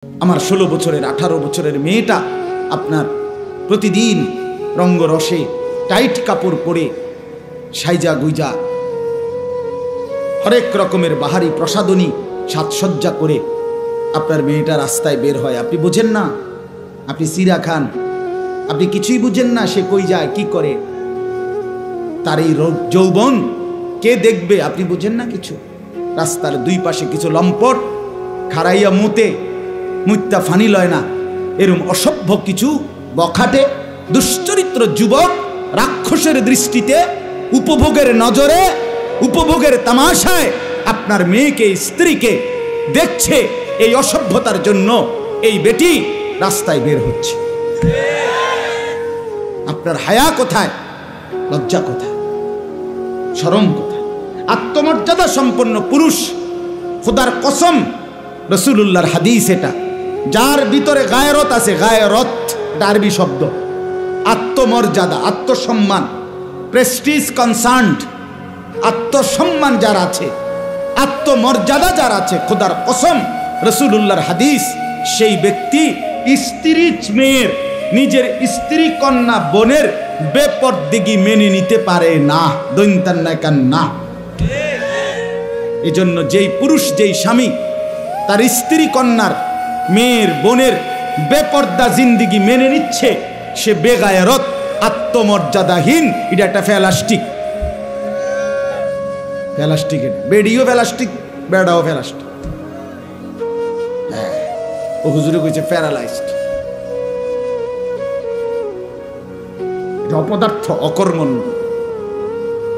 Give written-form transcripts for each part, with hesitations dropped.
আমার 16 বছরের 18 বছরের মেয়েটা আপনার প্রতিদিন রঙ্গরসে টাইট কাপড় পরে সাইজা গুইজা হরেক রকমের বাহারি প্রসাদনী সাজসজ্জা করে আপনার মেয়েটা রাস্তায় বের হয়। আপনি বুঝেন না, আপনি সিরা খান, আপনি কিছুই বুঝেন না সে কই যায় কি করে, তার এই যৌবন কে দেখবে আপনি বুঝেন না কিছু। রাস্তার দুই পাশে কিছু লম্পট খাড়াইয়া মুত্তা ফানি লয় না, এরম অসভ্য কিছু বখাটে দুশ্চরিত্র যুবক রাক্ষসের দৃষ্টিতে উপভোগের নজরে উপভোগের তামাশায় আপনার মেয়েকে স্ত্রীকে দেখছে। এই অসভ্যতার জন্য এই বেটি রাস্তায় বের হচ্ছে। আপনার হায়া কোথায়, লজ্জা কোথায়, শরম কোথায়? আত্মমর্যাদা সম্পন্ন পুরুষ, খোদার কসম রাসূলুল্লাহর হাদিস এটা, যার ভিতরে গায়রত আছে, গায়রত এটা আরবি শব্দ, আত্মমর্যাদা, আত্মসম্মান, প্রেস্টিজ কনসার্নড, আত্মসম্মান যার আছে, আত্মমর্যাদা যার আছে, খোদার কসম রাসূলুল্লাহর হাদিস, সেই ব্যক্তি স্ত্রী মেয়ের, নিজের স্ত্রী কন্যা বোনের বেপরদেগি মেনে নিতে পারে না। দৈন্তান্না। এই জন্য যেই পুরুষ, যেই স্বামী তার স্ত্রী কন্যার মেয়ের বোনের বেপর্দা জিন্দিগি মেনে নিচ্ছে, সে বেগায়রত, আত্মমর্যাদাহীন। এটা একটা ফেলাস্টিক, ফেলাস্টিক, এটা বেডিও ফেলাস্টিক, বেড়াও ফেলাস্টিক। হ্যাঁ, ও হুজুরে কইছে প্যারালাইজড, এটা অপদার্থ, অকর্মণ্য।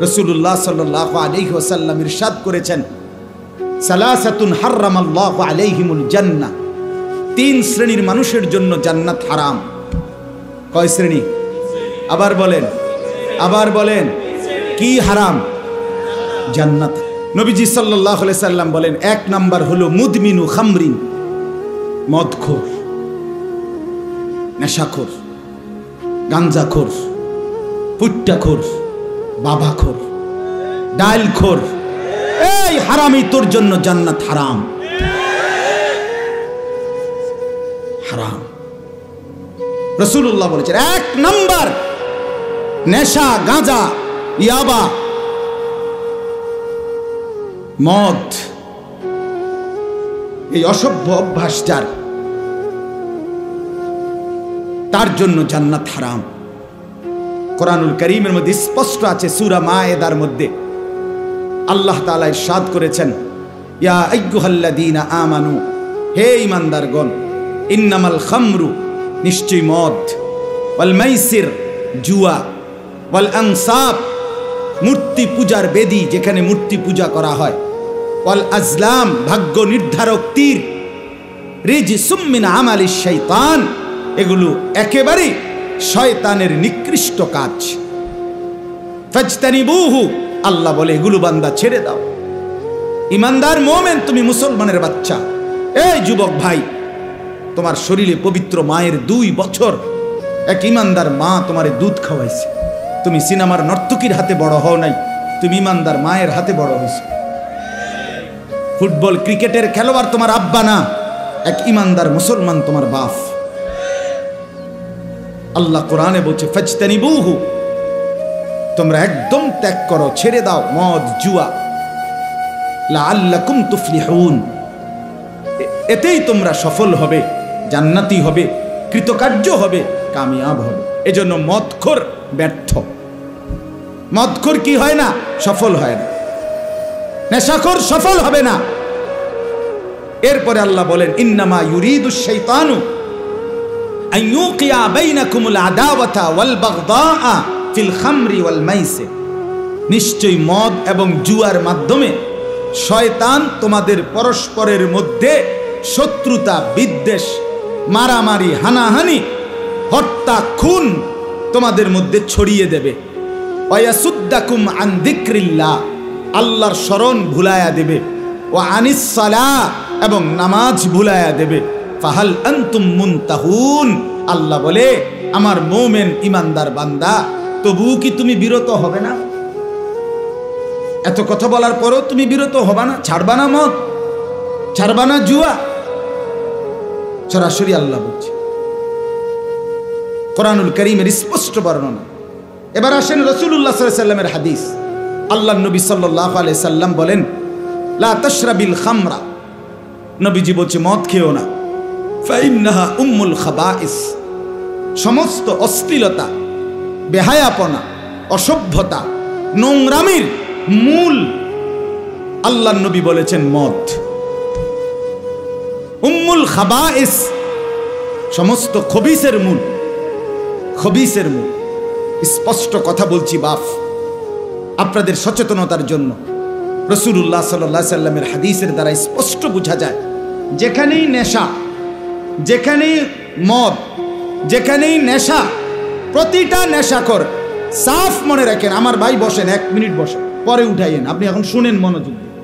রাসূলুল্লাহ সাল্লাল্লাহু আলাইহি ওয়াসাল্লাম ইরশাদ করেছেন, সালাসাতুন হারামাল্লাহু আলাইহিমুল জান্নাহ, 3 শ্রেণীর মানুষের জন্য জান্নাত হারাম। কয় শ্রেণী? আবার বলেন, আবার বলেন, কি হারাম? জান্নাত। নবীজি সাল্লাল্লাহু আলাইহি সাল্লাম বলেন, 1 নাম্বার হলো মুদমিনু খামরিন, মদখোর, নেশাখোর, গাঞ্জাখোর, পুট্টাখোর, বাবাখোর, ডালখোর। এই হারামি, তোর জন্য জান্নাত হারাম, হারাম। রাসূলুল্লাহ বলেছেন 1 নাম্বার নেশা, গাঁজা, ইয়াবা, মদ, এই অসভ্য অভ্যাস যার, তার জন্য জান্নাত হারাম। কোরআনুল কারীমের মধ্যে স্পষ্ট আছে, সূরা মায়েদার মধ্যে আল্লাহ তাআলা ইরশাদ করেছেন, ইয়া আইয়ুহাল্লাযীনা আমানু, হে ঈমানদারগণ, ইন্নামাল খামরু, নিশ্চয় মদ, ওয়াল মাইসির, জুয়া, ওয়াল আনসাব, মূর্তি পূজার বেদি, যেখানে মূর্তি পূজা করা হয়, ওয়াল আজলাম, ভাগ্য নির্ধারক তীর, রিজসুম মিন আমালিশ শাইতান, এগুলো একেবারে শয়তানের নিকৃষ্ট কাজ। ফাজতানিবুহু, আল্লাহ বলে এগুলো বান্দা ছেড়ে দাও। ইমানদার মুমিন, তুমি মুসলমানের বাচ্চা, এই যুবক ভাই, তোমার শরীরে পবিত্র মায়ের 2 বছর এক ইমানদার মা তোমারে দুধ খাওয়াইছে। তুমি সিনেমার নর্তকীর হাতে বড় হও নাই, তুমি ইমানদার মায়ের হাতে বড় হয়েছো। ফুটবল ক্রিকেটের খেলোয়াড় তোমার আব্বা না, এক ইমানদার মুসলমান তোমার বাপ। আল্লাহ কোরআনে বলছে, ফাজতানিবুহু, তোমরা একদম ত্যাগ করো, ছেড়ে দাও মদ, জুয়া, লাআল্লাকুম তুফলিহুন, এতেই তোমরা সফল হবে, জান্নাতি হবে, কৃতকার্য হবে, কামিয়াব হবে। এজন্য মদখোর ব্যর্থ, মদখোর কি হয় না? সফল হয় না। নেশাখোর সফল হবে না। এরপরে আল্লাহ বলেন, ইন্নামা ইউরিদুশ শাইতানু আন ইউকিয়া বাইনাকুমুল আদাওয়াতা ওয়াল বাগদাআ ফিল খামরি ওয়াল মাইসির, নিশ্চয়ই মদ এবং জুয়ার মাধ্যমে শয়তান তোমাদের পরস্পরের মধ্যে শত্রুতা, বিদ্বেষ, মারামারি, হানাহানি, হত্যা, খুন তোমাদের মধ্যে ছড়িয়ে দেবে। ওয়ায়াসুদ্দাকুম আন যিকরিল্লাহ, আল্লাহর স্মরণ ভুলায়া দেবে। ওয়া আনিস সালাহ, এবং নামাজ ভুলায়া দেবে। ফাহাল আনতুম মুনতাহুন, আল্লাহ বলে আমার মুমিন ইমানদার বান্দা, তবুও কি তুমি বিরত হবে না? এত কথা বলার পরও তুমি বিরত হবা না? ছাড়বা না মদ, ছাড়বা না জুয়া? সরাসরি আল্লাহ বলছে, কোরআনুল কারীমের স্পষ্ট বর্ণনা। এবার আসেন রাসূলুল্লাহ সাল্লাল্লাহু আলাইহি সাল্লামের হাদিস। আল্লাহর নবী সাল্লাল্লাহু আলাইহি সাল্লাম বলেন, লা তাশরাবিল খামরা, নবীজি বলছে মদ খেও না, ফাইন্নাহা উম্মুল খাবাইস, সমস্ত অশ্লীলতা, বেহায়াপনা, অসভ্যতা, নোংরামির মূল আল্লাহর নবী বলেছেন মদ। উম্মুল খাবাইস, সমস্ত খবিসের মূল, খবিসের মূল। স্পষ্ট কথা বলছি বাপ, আপনাদের সচেতনতার জন্য। রাসূলুল্লাহ সাল্লাল্লাহু আলাইহি সাল্লামের হাদিসের দ্বারা স্পষ্ট বোঝা যায়, যেখানেই নেশা, যেখানেই মদ, যেখানেই নেশা, প্রতিটা নেশাখোর, সাফ মনে রাখেন, আমার ভাই বসেন, 1 মিনিট বসেন, পরে উঠাইয়েন, আপনি এখন শুনেন মনোযোগ দিয়ে।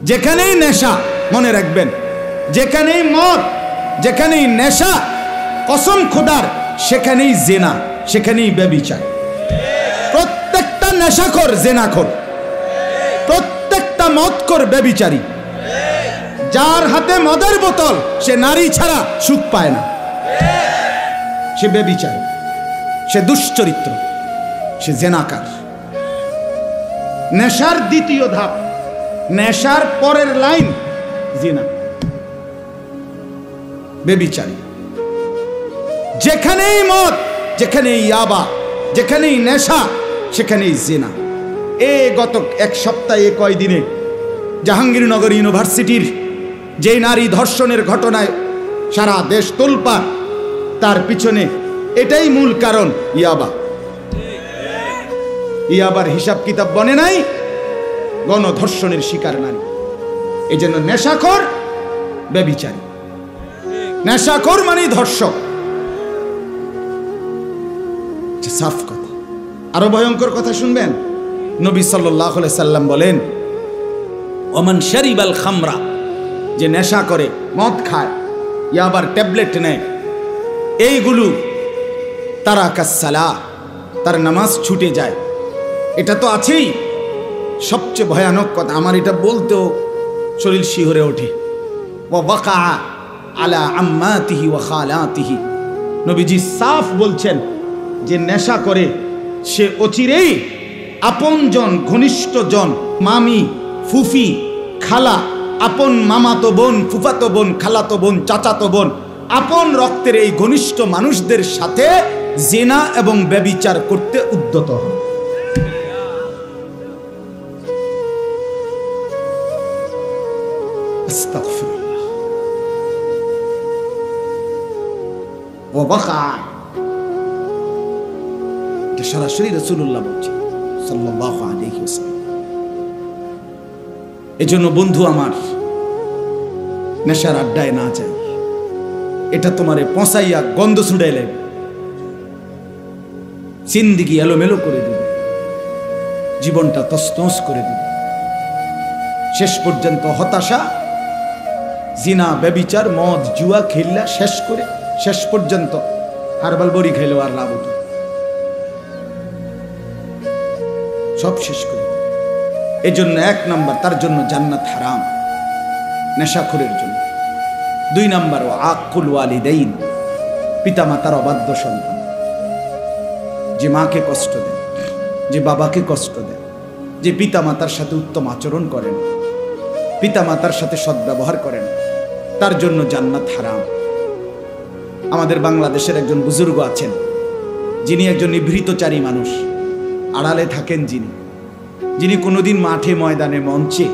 যেখানেই নেশা, মনে রাখবেন, যেখানেই মদ, যেখানেই নেশা, কসম খোদার সেখানেই জেনা, সেখানেই ব্যভিচার। প্রত্যেকটা নেশাখোর জেনাখোর, প্রত্যেকটা মদখোর ব্যভিচারী। যার হাতে মদের বোতল সে নারী ছাড়া সুখ পায় না, সে ব্যভিচারী, সে দুশ্চরিত্র, সে জেনাকার। নেশার দ্বিতীয় ধাপ, নেশার পরের লাইন জিনা, ব্যভিচারী। যেখানেই মদ, যেখানেই ইয়াবা, যেখানেই নেশা, সেখানেই জিনা। গত 1 সপ্তাহে, কয়দিনে জাহাঙ্গীরনগর ইউনিভার্সিটির যে নারী ধর্ষণের ঘটনায় সারা দেশ তোলপাড়, তার পিছনে এটাই মূল কারণ, ইয়াবা। ইয়াবার হিসাব কিতাব বনে নাই, গণধর্ষণের শিকার নারী। এই জন্য নেশাখোর ব্যভিচারী, নেশাখোর মানে ধর্ষক। সাফ কথা। আরো ভয়ঙ্কর কথা শুনবেন, নবী সাল্লাল্লাহু আলাইহি সাল্লাম বলেন, ওমান শারিবাল খামরা, যে নেশা করে, মদ খায়, ইয়াবার ট্যাবলেট নেয়, এইগুলো তারাকাস সালাহ, তার নামাজ ছুটে যায়। এটা তো আছেই। সবচেয়ে ভয়ানক কথা, আমার এটা বলতেও শরীর শিহরে ওঠে, ওয়া ওয়াকা আলা আম্মাতিহি ওয়া খালাতিহি। নবীজি সাফ বলছেন, যে নেশা করে সে অচিরেই আপনজন, ঘনিষ্ঠজন, মামি, ফুফি, খালা, আপন মামাতো বোন, ফুফাতো বোন, খালাতো বোন, চাচাতো বোন, আপন রক্তের এই ঘনিষ্ঠ মানুষদের সাথে জিনা এবং ব্যভিচার করতে উদ্যত হয়। আস্তাগফিরুল্লাহ। ওয়া ওয়াকা, এটা সরাসরি রাসূলুল্লাহ বলছেন সাল্লাল্লাহু আলাইহি ওয়াসাল্লাম। এজন্য বন্ধু আমার, নেশার আড্ডায় না যাই, এটা তোমারে পচাইয়া গন্ধ ছুড়াইলে জিন্দেগি এলোমেলো করে দেবে, জীবনটা তছনছ করে দেবে। শেষ পর্যন্ত হতাশা, জিনা, ব্যভিচার, মদ, জুয়া খেললা শেষ করে, শেষ পর্যন্ত হারবাল বড়ি খাইলেও আর লাভ হতো, সব শেষ করে। এজন্য 1 নাম্বার, তার জন্য জান্নাত হারাম, নেশাখোরের জন্য। 2 নাম্বার, ও আকুল ওয়ালিদাইন, পিতামাতার অবাধ্য সন্তান, যে মাকে কষ্ট দেয়, যে বাবাকে কষ্ট দেয়, যে পিতামাতার সাথে উত্তম আচরণ করেন, পিতামাতার সাথে সদ্ব্যবহার করেন, তার জন্য জান্নাত হারাম। আমাদের বাংলাদেশের একজন বুজুর্গ আছেন, যিনি একজন নিভৃতচারী মানুষ, আড়ালে থাকেন, যিনি কোনোদিন মাঠে, ময়দানে, মঞ্চে,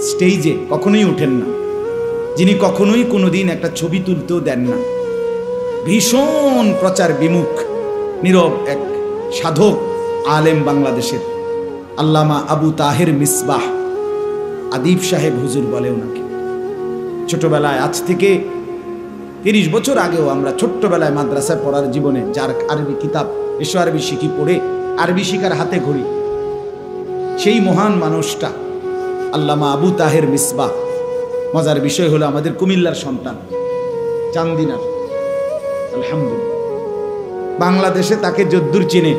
স্টেজে কখনোই ওঠেন না, যিনি কখনোই কোনোদিন একটা ছবি তুলতেও দেন না, ভীষণ প্রচার বিমুখ, নীরব এক সাধক আলেম, বাংলাদেশের আল্লামা আবু তাহের মিসবাহ আদিব সাহেব হুজুর বলে ওনাকে। ছোটবেলায়, আজ থেকে 30 বছর আগেও আমরা ছোট্টবেলায় মাদ্রাসায় পড়ার জীবনে যার আরবি কিতাব, এসো আরবি শিখি পড়ে আরবি শিখার হাতে ঘড়ি, সেই মহান মানুষটা আল্লামা আবু তাহের মিসবাহ। মজার বিষয় হলো, আমাদের কুমিল্লার সন্তান, চান্দিনার, আলহামদুলিল্লাহ। বাংলাদেশে তাকে যদ্দূর চিনে,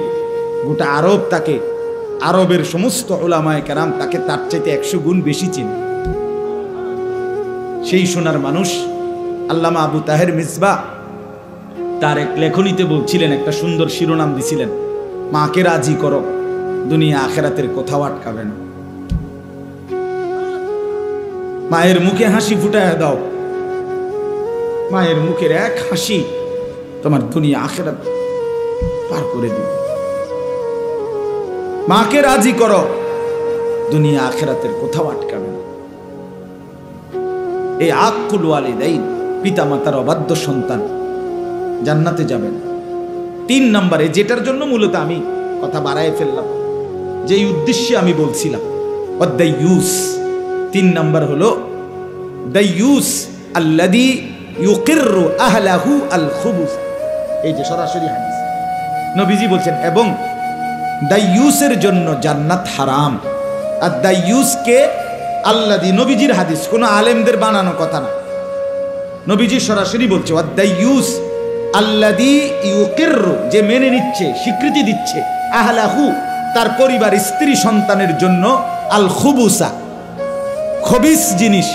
গোটা আরব তাকে, আরবের সমস্ত উলামায়ে কেরাম তাকে তার চাইতে 100 গুণ বেশি চিনে। সেই সোনার মানুষ আল্লামা আবু তাহের মিসবাহ তার এক লেখনীতে বলছিলেন, একটা সুন্দর শিরোনাম দিছিলেন, মাকে রাজি করো, দুনিয়া আখেরাতের কোথাও আটকাবে না। মায়ের মুখে হাসি ফুটায় দাও, মায়ের মুখের এক হাসি তোমার দুনিয়া আখেরাত পার করে দিবে। মাকে রাজি করো, দুনিয়া আখেরাতের কোথাও আটকাবে না। এই আকুল ওয়ালিদাইন, পিতা মাতার অবাধ্য সন্তান জান্নাতে যাবে না। 3 নম্বরে, যেটার জন্য মূলত আমি কথা বাড়ায় ফেললাম, যে উদ্দেশ্যে আমি বলছিলাম, ওয়াদাইয়ুস, 3 নম্বর হলো দাইয়ুস আল্লাযী ইউকিররু আহলাহু আল খুবুস। এই যে সরাসরি হাদিস, নবীজি বলছেন, এবং দাইয়ুসের জন্য জান্নাত হারাম। আর দাইয়ুসকে আল্লাযী, নবীজির হাদিস, কোনো আলেমদের বানানো কথা না, নবীজি সরাসরি বলছে, ওয়াদাইয়ুস আল্লাযী ইউকিররু, যে মেনে নিচ্ছে, স্বীকৃতি দিচ্ছে, আহলাহু, তার পরিবার, স্ত্রী সন্তানের জন্য, আল খুবুসা, খবিস জিনিস,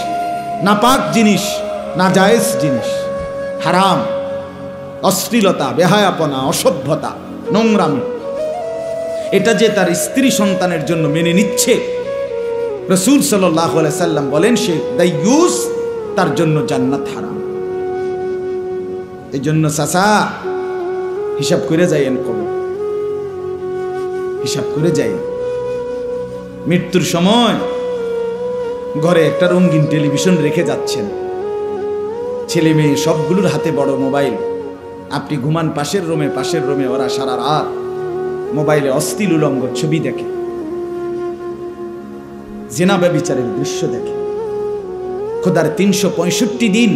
নাপাক জিনিস, নাজায়েজ জিনিস, হারাম, অশ্লীলতা, বেহায়াপনা, অসভ্যতা, নোংরামি, এটা যে তার স্ত্রী সন্তানের জন্য মেনে নিচ্ছে, রাসূল সাল্লাল্লাহু আলাইহি সাল্লাম বলেন, সে দাইয়ুস, তার জন্য জান্নাত হারাম। এই জন্য চাচা হিসাব করে যাইয়েন, কবর হিসাব করে যাইয়েন। মৃত্যুর সময় ঘরে একটা রঙিন টেলিভিশন রেখে যাচ্ছেন, ছেলে মেয়ে সবগুলোর হাতে বড় মোবাইল, আপনি ঘুমান পাশের রুমে, ওরা সারা রাত মোবাইলে অশ্লীল উলঙ্গ ছবি দেখে, জিনা ব্যভিচারের দৃশ্য দেখে। খোদার 365 দিন,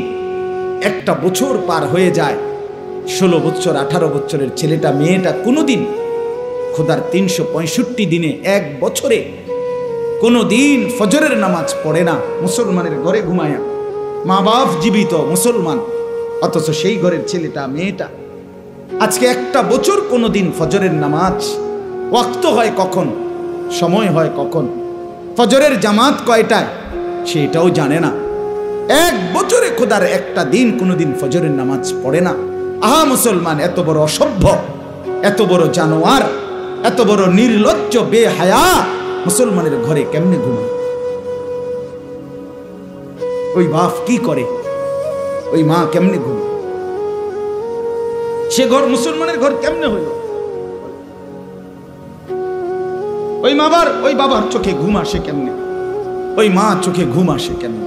একটা বছর পার হয়ে যায়, 16 বছর 18 বছরের ছেলেটা মেয়েটা কোনোদিন খোদার 365 দিনে, এক বছরে কোনো দিন ফজরের নামাজ পড়ে না, মুসলমানের ঘরে ঘুমায়া, মা বাপ জীবিত মুসলমান, অথচ সেই ঘরের ছেলেটা মেয়েটা আজকে একটা বছর কোনো দিন ফজরের নামাজ, ওয়াক্ত হয় কখন, সময় হয় কখন, ফজরের জামাত কয়টায়, সেটাও জানে না। এক বছরে খোদার একটা দিন কোনোদিন ফজরের নামাজ পড়ে না। আহা মুসলমান, এত বড় অসভ্য, এত বড় জানোয়ার, এত বড় নির্লজ্জ, বেহায়া মুসলমানের ঘরে কেমনে ঘুমায়? ওই বাপ কি করে, ওই মা কেমনে ঘুমায়? সে ঘর মুসলমানের ঘর কেমনে হইল? ওই বাবার চোখে ঘুম আসে কেমনে? ওই মা চোখে ঘুম আসে কেমনে?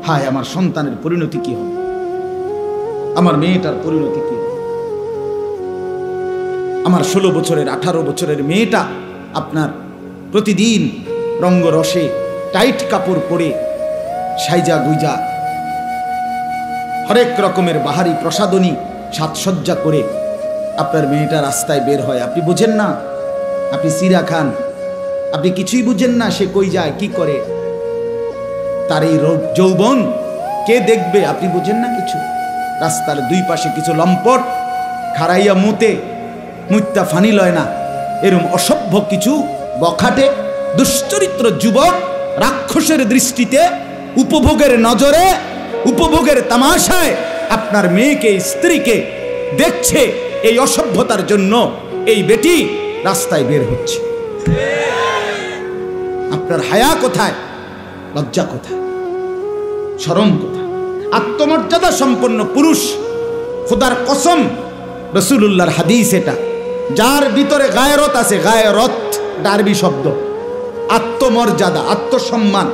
হায়, আমার সন্তানের পরিণতি কি হবে? আমার মেয়েটার পরিণতি কি হবে? আমার 16 বছরের 18 বছরের মেয়েটা আপনার প্রতিদিন রঙ্গরসে টাইট কাপড় পরে, সাইজা গুইজা, হরেক রকমের বাহারি প্রসাদনী সাজসজ্জা করে আপনার মেয়েটা রাস্তায় বের হয়, আপনি বুঝেন না, আপনি সিরা খান, আপনি কিছুই বুঝেন না, সে কই যায়, কি করে, তার এই যৌবন কে দেখবে, আপনি বুঝেন না কিছু। রাস্তার 2 পাশে কিছু লম্পট খাড়াইয়া মুত্তা ফানি লয় না, এরম অসভ্য কিছু বখাটে দুশ্চরিত্র যুবক রাক্ষসের দৃষ্টিতে, উপভোগের নজরে, উপভোগের তামাশায় আপনার মেয়েকে, স্ত্রীকে দেখছে। এই অসভ্যতার জন্য এই বেটি রাস্তায় বের হচ্ছে। আপনার হায়া কোথায়? লজ্জা কোথায়? শরম কোথায়? আত্মমর্যাদা সম্পন্ন পুরুষ, খোদার কসম, রাসূলুল্লাহর হাদিস এটা, যার ভিতরে গায়রত আছে, গায়রত ডারবি শব্দ, আত্মমর্যাদা, আত্মসম্মান,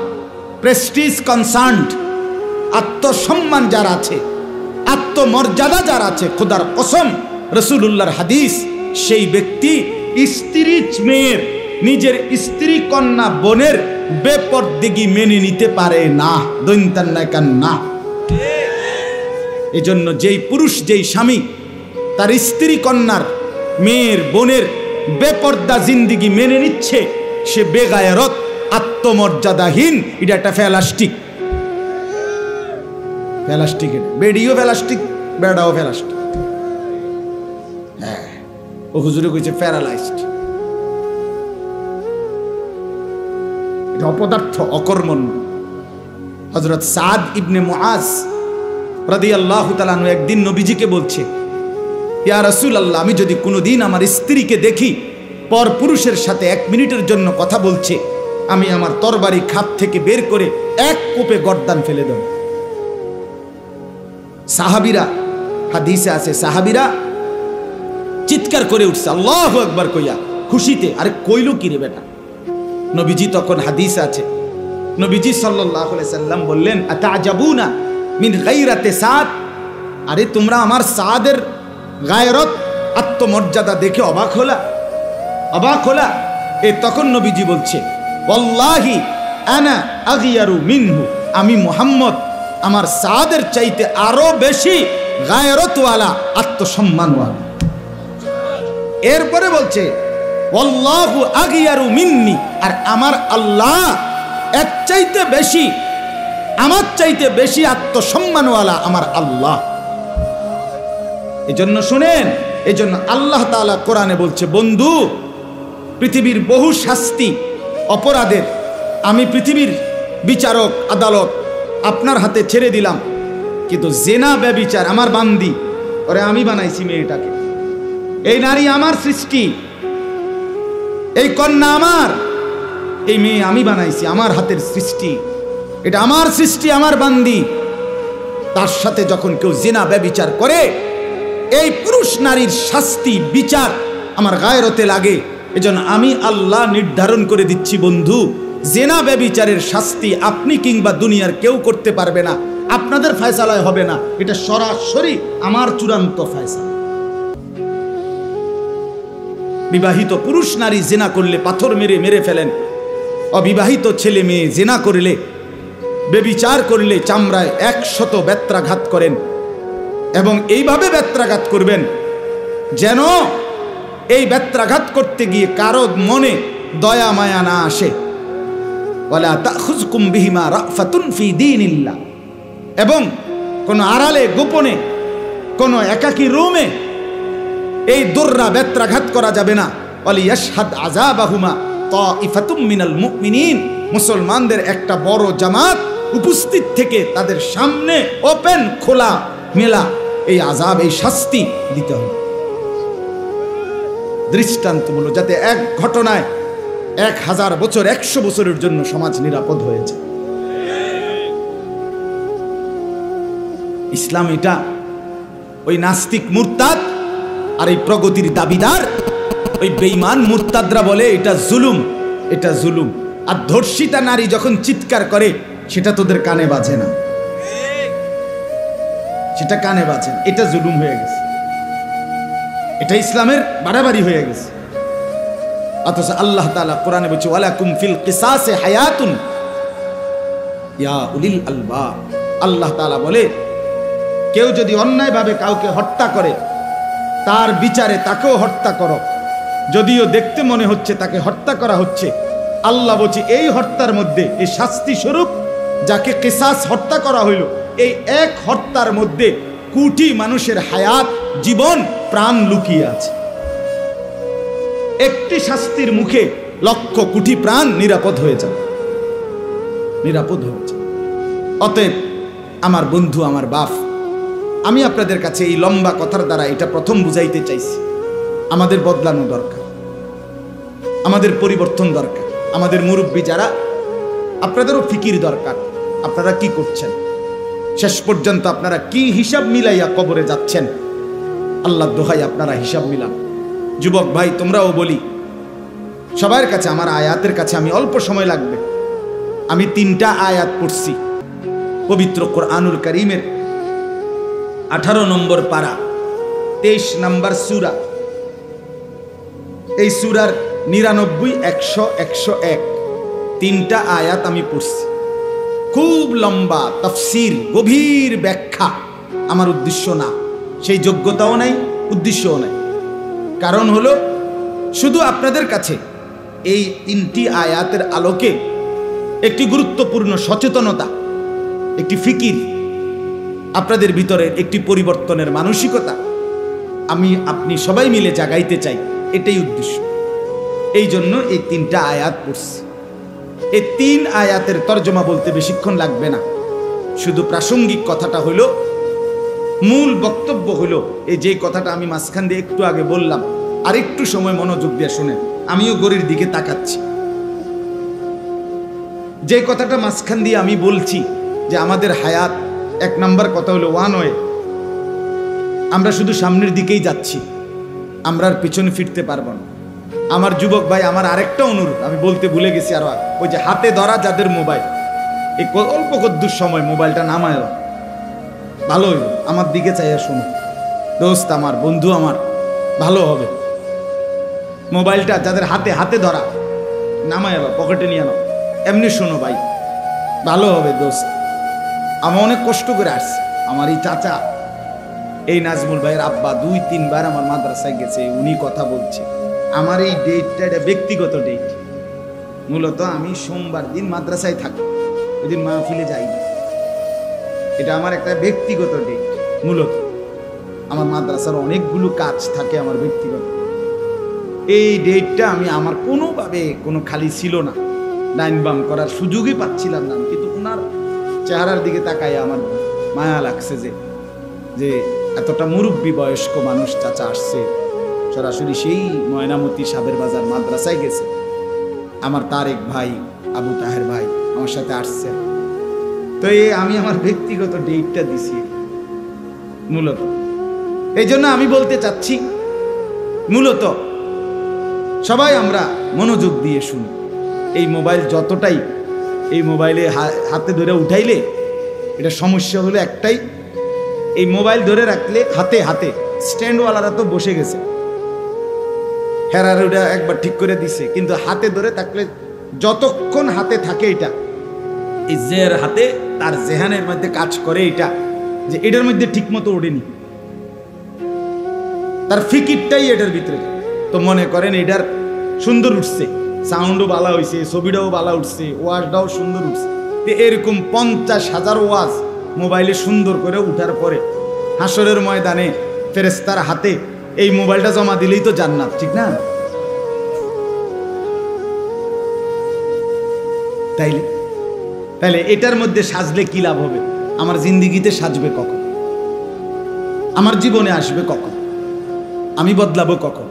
প্রেস্টিজ কনসার্নড, আত্মসম্মান যার আছে, আত্মমর্যাদা যার আছে, খোদার কসম, রাসূলুল্লাহর হাদিস, সেই ব্যক্তি স্ত্রী মেয়ের, নিজের স্ত্রী কন্যা বোনের বেপরদেগি মেনে নিতে পারে না। দৈন্তান্না। এই জন্য যেই পুরুষ, যেই স্বামী তার স্ত্রী কন্যার, মেয়ের, বোনের বেপর্দা জিন্দিগি মেনে নিচ্ছে, সে বেগায়রত, আত্মমর্যাদাহীন। এটা একটা ফেলাস্টিক, বেডিও ফেলাস্টিক, বেড়াও ফেলাস্টিক। হ্যাঁ, ও হুজুরে কইছে প্যারালাইজড। এটা অপদার্থ, অকর্মণ্য। হযরত সাদ ইবনে মুআজ রাদিয়াল্লাহু তাআলা আনহু একদিন নবীজিকে বলছে, ইয়া রাসূলুল্লাহ, আমি যদি কোনোদিন আমার স্ত্রীকে দেখি পর পুরুষের সাথে 1 মিনিটের জন্য কথা বলছে, আমি আমার তরবারি খাপ থেকে বের করে এক কোপে গর্দান ফেলে দেব। সাহাবীরা, হাদিসে আছে, সাহাবীরা চিৎকার করে উঠছে আল্লাহু আকবার কইয়া খুশিতে। আরে কইলো কি রে বেটা? নবীজি তখন, হাদিস আছে, নবীজি সাল্লাল্লাহু আলাইহি সাল্লাম বললেন, আতাজাবুনা মিন গায়রাতি সাদ, আরে তোমরা আমার সাদের গায়রত, আত্মমর্যাদা দেখে অবাক হলা? অবাক হলা? তখন নবীজি বলছে, ওয়াল্লাহি আনা আগিয়ারু মিনহু, আমি মুহাম্মদ আমার সাদের চাইতে আরো বেশি গায়রতওয়ালা, আত্মসম্মানওয়ালা। এরপরে বলছে, ওয়াল্লাহু আগিয়ারু মিন্নি, আর আমার আল্লাহ এর চাইতে বেশি, আমার চাইতে বেশি আত্মসম্মানওয়ালা আমার আল্লাহ। এজন্য শুনেন, এজন্য আল্লাহ তাআলা কোরআনে বলছে, বন্ধু, পৃথিবীর বহু শাস্তি অপরাধের আমি পৃথিবীর বিচারক আদালত আপনার হাতে ছেড়ে দিলাম, কিন্তু জেনা ব্যভিচার আমার বান্দি, ওরে আমি বানাইছি মেয়েটাকে, এই নারী আমার সৃষ্টি, এই কন্যা আমার, এই মেয়ে আমি বানাইছি, আমার হাতের সৃষ্টি, এটা আমার সৃষ্টি, আমার বান্দি। তার সাথে যখন কেউ জেনা ব্যভিচার করে, এই পুরুষ নারীর শাস্তি বিচার আমার গায়রতে লাগে। এজন্য আমি আল্লাহ নির্ধারণ করে দিচ্ছি, বন্ধু, জেনা ব্যভিচারের শাস্তি আপনি কিংবা দুনিয়ার কেউ করতে পারবে না, আপনাদের ফয়সালায় হবে না, এটা সরাসরি আমার চূড়ান্ত ফয়সালা। বিবাহিত পুরুষ নারী জেনা করলে পাথর মেরে মেরে ফেলেন, অবিবাহিত ছেলে মেয়ে জেনা করলে, ব্যভিচার করলে চামড়ায় 100 বেত্রাঘাত করেন, এবং এইভাবে বেত্রাঘাত করবেন যেন এই বেত্রাঘাত করতে গিয়ে কারো মনে দয়া মায়া না আসে। ওয়ালা তাখুযকুম বিহিমা রাফাতুন ফি দীনিল্লাহ, এবং কোন আড়ালে গোপনে কোন একাকী রুমে এই দুররা বেত্রাঘাত করা যাবে না। ওয়ালিয়াশহাদ আযাবাহুমা তাইফাতুম মিনাল মুমিনিন, মুসলমানদের একটা বড় জামাত উপস্থিত থেকে তাদের সামনে ওপেন খোলা মেলা এই আযাব, এই শাস্তি দিতে হবে। দৃষ্টান্তমূলক, যাতে এক ঘটনায় 1000 বছর 100 বছরের জন্য সমাজ নিরাপদ হয়েছে। ইসলাম এটা ওই নাস্তিক মুরতাদ আর এই প্রগতির দাবিদার ওই বেঈমান মুরতাদরা বলে এটা জুলুম, এটা জুলুম। আর ধর্ষিতা নারী যখন চিৎকার করে সেটা তোদের কানে বাজে না, সেটা কানে বাজে না, এটা জুলুম হয়ে গেছে, এটা ইসলামের বাড়াবাড়ি হয়ে গেছে। অথচ আল্লাহ তাআলা কোরআনে বলছে, ওয়ালাকুম ফিল কিসাসে হায়াতুন ইয়া উলিল আলবাব। আল্লাহ তাআলা বলে, কেউ যদি অন্যায়ভাবে কাউকে হত্যা করে তার বিচারে তাকেও হত্যা করো, যদিও দেখতে মনে হচ্ছে তাকে হত্যা করা হচ্ছে। আল্লাহ বলছে, এই হত্যার মধ্যে, এই শাস্তি স্বরূপ যাকে কিসাস হত্যা করা হইল, এই এক হত্যার মধ্যে কোটি মানুষের হায়াত, জীবন, প্রাণ লুকিয়ে আছে। একটি শাস্তির মুখে লক্ষ কোটি প্রাণ নিরাপদ হয়ে যাবে, নিরাপদ হয়ে যাবে। অতএব আমার বন্ধু, আমার বাপ, আমি আপনাদের কাছে এই লম্বা কথার দ্বারা এটা প্রথম বুঝাইতে চাইছি, আমাদের বদলানো দরকার, আমাদের পরিবর্তন দরকার। আমাদের মুরব্বী যারা, আপনাদেরও ফিকির দরকার, আপনারা কি করছেন, শেষ পর্যন্ত আপনারা কি হিসাব মিলাইয়া কবরে যাচ্ছেন। আল্লাহ দোহাই আপনারা হিসাব মিলান। যুবক ভাই, তোমরাও বলি, সবার কাছে, আমার আয়াতের কাছে আমি অল্প সময় লাগবে, আমি 3টা আয়াত পড়ছি পবিত্র কোরআনুল কারীমের 18 নম্বর পারা 23 নম্বর সূরা। এই সূরার 99, 100, 101 3টা আয়াত আমি পড়ছি। খুব লম্বা তাফসীর, গভীর ব্যাখ্যা আমার উদ্দেশ্য না, সেই যোগ্যতাও নাই, উদ্দেশ্যও নাই। কারণ হলো শুধু আপনাদের কাছে এই 3টি আয়াতের আলোকে একটি গুরুত্বপূর্ণ সচেতনতা, একটি ফিকির, আপনাদের ভিতরে একটি পরিবর্তনের মানসিকতা আমি আপনি সবাই মিলে জাগাইতে চাই, এটাই উদ্দেশ্য। এই জন্য এই 3টা আয়াত পড়ছি। এই 3 আয়াতের তর্জমা বলতে বেশিক্ষণ লাগবে না, শুধু প্রাসঙ্গিক কথাটা হলো মূল বক্তব্য হলো এই যে কথাটা আমি মাঝখান দিয়ে একটু আগে বললাম, আর একটু সময় মনোযোগ দিয়ে শুনেন। আমিও ঘড়ির দিকে তাকাচ্ছি। যে কথাটা মাঝখান দিয়ে আমি বলছি যে আমাদের হায়াত, এক নাম্বার কথা হলো ওয়ান ওয়ে, আমরা শুধু সামনের দিকেই যাচ্ছি, আমরা আর পিছনে ফিরতে পারবো না। আমার যুবক ভাই, আমার আরেকটা অনুরোধ আমি বলতে ভুলে গেছি, আরো ওই যে হাতে ধরা যাদের মোবাইল, এই অল্প কদ্দুর সময় মোবাইলটা নামায় ভালো হইল, আমার দিকে চাইয়া শুনো দোস্ত আমার, বন্ধু আমার, ভালো হবে। মোবাইলটা যাদের হাতে হাতে ধরা নামায় পকেটে নিয়ে নাও, এমনি শোনো ভাই, ভালো হবে দোস্ত। আমি অনেক কষ্ট করে আসছি। আমার এই চাচা, এই নাজমুল ভাইয়ের আব্বা 2-3 বার আমার মাদ্রাসায় গেছে, উনি কথা বলছে। আমার এই ডেটটা এটা ব্যক্তিগত ডেট। মূলত আমি সোমবার দিন মাদ্রাসায় থাকি, ওই দিন মাহফিলে যাই না। এটা আমার একটা ব্যক্তিগত ডেট। মূলত আমার মাদ্রাসার অনেকগুলো কাজ থাকে আমার ব্যক্তিগত। এই ডেটটা আমি আমার কোনোভাবে কোনো খালি ছিল না, ডাইন বাম করার সুযোগই পাচ্ছিলাম না। কিন্তু ওনার চেহারার দিকে তাকাই আমার মায়া লাগছে যে এতটা মুরব্বী বয়স্ক মানুষ চাচা আসছে, সরাসরি সেই ময়নামতি সাবের বাজার মাদ্রাসায় গেছে। আমার তারেক ভাই, আবু তাহের ভাই আমার সাথে আসছে। তো আমি আমার ব্যক্তিগত ডেটটা দিছি মূলত। এই জন্য আমি বলতে চাচ্ছি, মূলত সবাই আমরা মনোযোগ দিয়ে শুনি। এই মোবাইল যতটাই, এই মোবাইলে হাতে ধরে উঠাইলে এটা সমস্যা হলো একটাই, এই মোবাইল ধরে রাখলে হাতে হাতে, স্ট্যান্ডওয়ালারা তো বসে গেছে, হেরার ওটা একবার ঠিক করে দিছে, কিন্তু হাতে ধরে থাকলে যতক্ষণ হাতে থাকে এটা, এই জের হাতে তার জেহানের মধ্যে কাজ করে এটা, যে এটার মধ্যে ঠিক মতো ওঠেনি, তার ফিকিরটাই এটার ভিতরে। তো মনে করেন এটার সুন্দর উঠছে, সাউন্ডও ভালো হয়েছে, ছবিটাও ভালো উঠছে, ওয়াজটাও সুন্দর উঠছে। এরকম 50,000 ওয়াজ মোবাইলে সুন্দর করে উঠার পরে হাসরের ময়দানে ফেরেশতার হাতে এই মোবাইলটা জমা দিলেই তো জান্নাত, ঠিক না? তাইলে এটার মধ্যে সাজলে কি লাভ হবে? আমার জিন্দিগিতে সাজবে কখন? আমার জীবনে আসবে কখন? আমি বদলাবো কখন?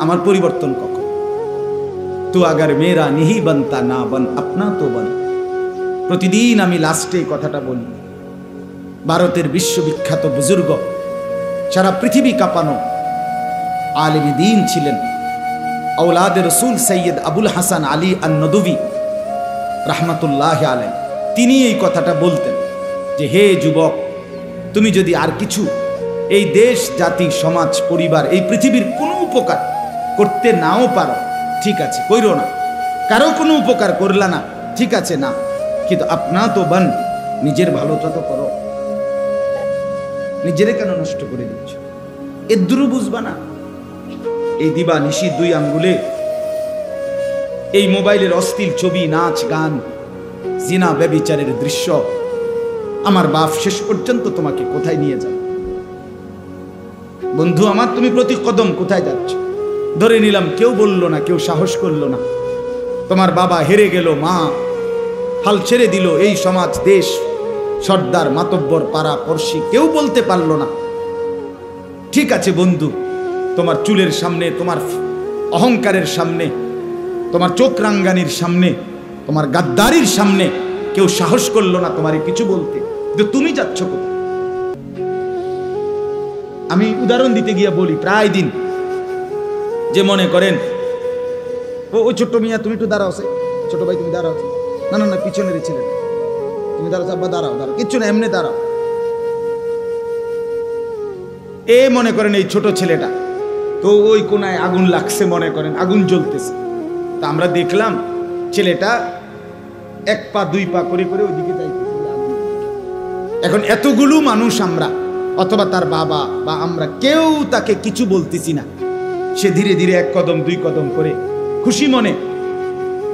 আমার পরিবর্তন কখন? তো আগার মেরা নিহি বনতা না বন আপনা তো বন। প্রতিদিন আমি লাস্টে কথাটা বলি। ভারতের বিশ্ববিখ্যাত বুজুর্গ, সারা পৃথিবী কাঁপানো আলেম দ্বীন ছিলেন, আওলাদে রসুল সৈয়দ আবুল হাসান আলী আন-নদভী রাহমাতুল্লাহ আলাইহি। তিনি এই কথাটা বলতেন যে, হে যুবক, তুমি যদি আর কিছু এই দেশ, জাতি, সমাজ, পরিবার, এই পৃথিবীর কোনো উপকার করতে নাও পারো, ঠিক আছে, কইরো না। কারো কোনো উপকার করলা না, ঠিক আছে না, কিন্তু আপনা তো বন, নিজের ভালোটা তো করো। নিজেরে কেন নষ্ট করে দিচ্ছ? এদ্দুরু বুঝবা না? এই দিবা নিশি 2 আঙ্গুলে এই মোবাইলের অশ্লীল ছবি, নাচ, গান, জিনা, ব্যভিচারের দৃশ্য, আমার বাপ শেষ পর্যন্ত তোমাকে কোথায় নিয়ে যাবে? বন্ধু আমার, তুমি প্রতি কদম কোথায় যাচ্ছ? ধরে নিলাম কেউ বলল না, কেউ সাহস করলো না, তোমার বাবা হেরে গেল, মা হাল ছেড়ে দিল, এই সমাজ, দেশ, সর্দার, মাতব্বর, পাড়া পড়শি কেউ বলতে পারলো না। ঠিক আছে বন্ধু, তোমার চুলের সামনে, তোমার অহংকারের সামনে, তোমার চোখ রাঙ্গানির সামনে, তোমার গাদ্দারির সামনে কেউ সাহস করলো না তোমার কিছু বলতে, কিন্তু তুমি যাচ্ছ কোথায়? আমি উদাহরণ দিতে গিয়ে বলি প্রায় দিন, যে মনে করেন ও ছোট্ট মিয়া, তুমি একটু দাঁড়াও, ছোট ভাই তুমি দাঁড়াও, না না না পিছনের ছেলে তুমি দাঁড়াও, আব্বা দাঁড়াও, দাঁড়াও, কিচ্ছু না, এমনি দাঁড়াও। এ মনে করেন এই ছোট ছেলেটা, তো ওই কোনায় আগুন লাগছে, মনে করেন আগুন জ্বলতেছে, তা আমরা দেখলাম ছেলেটা 1 পা 2 পা করে করে ওইদিকে যাইতেছে। এখন এতগুলো মানুষ আমরা, অথবা তার বাবা বা আমরা, কেউ তাকে কিছু বলতেছি না। সে ধীরে ধীরে 1 কদম 2 কদম করে খুশি মনে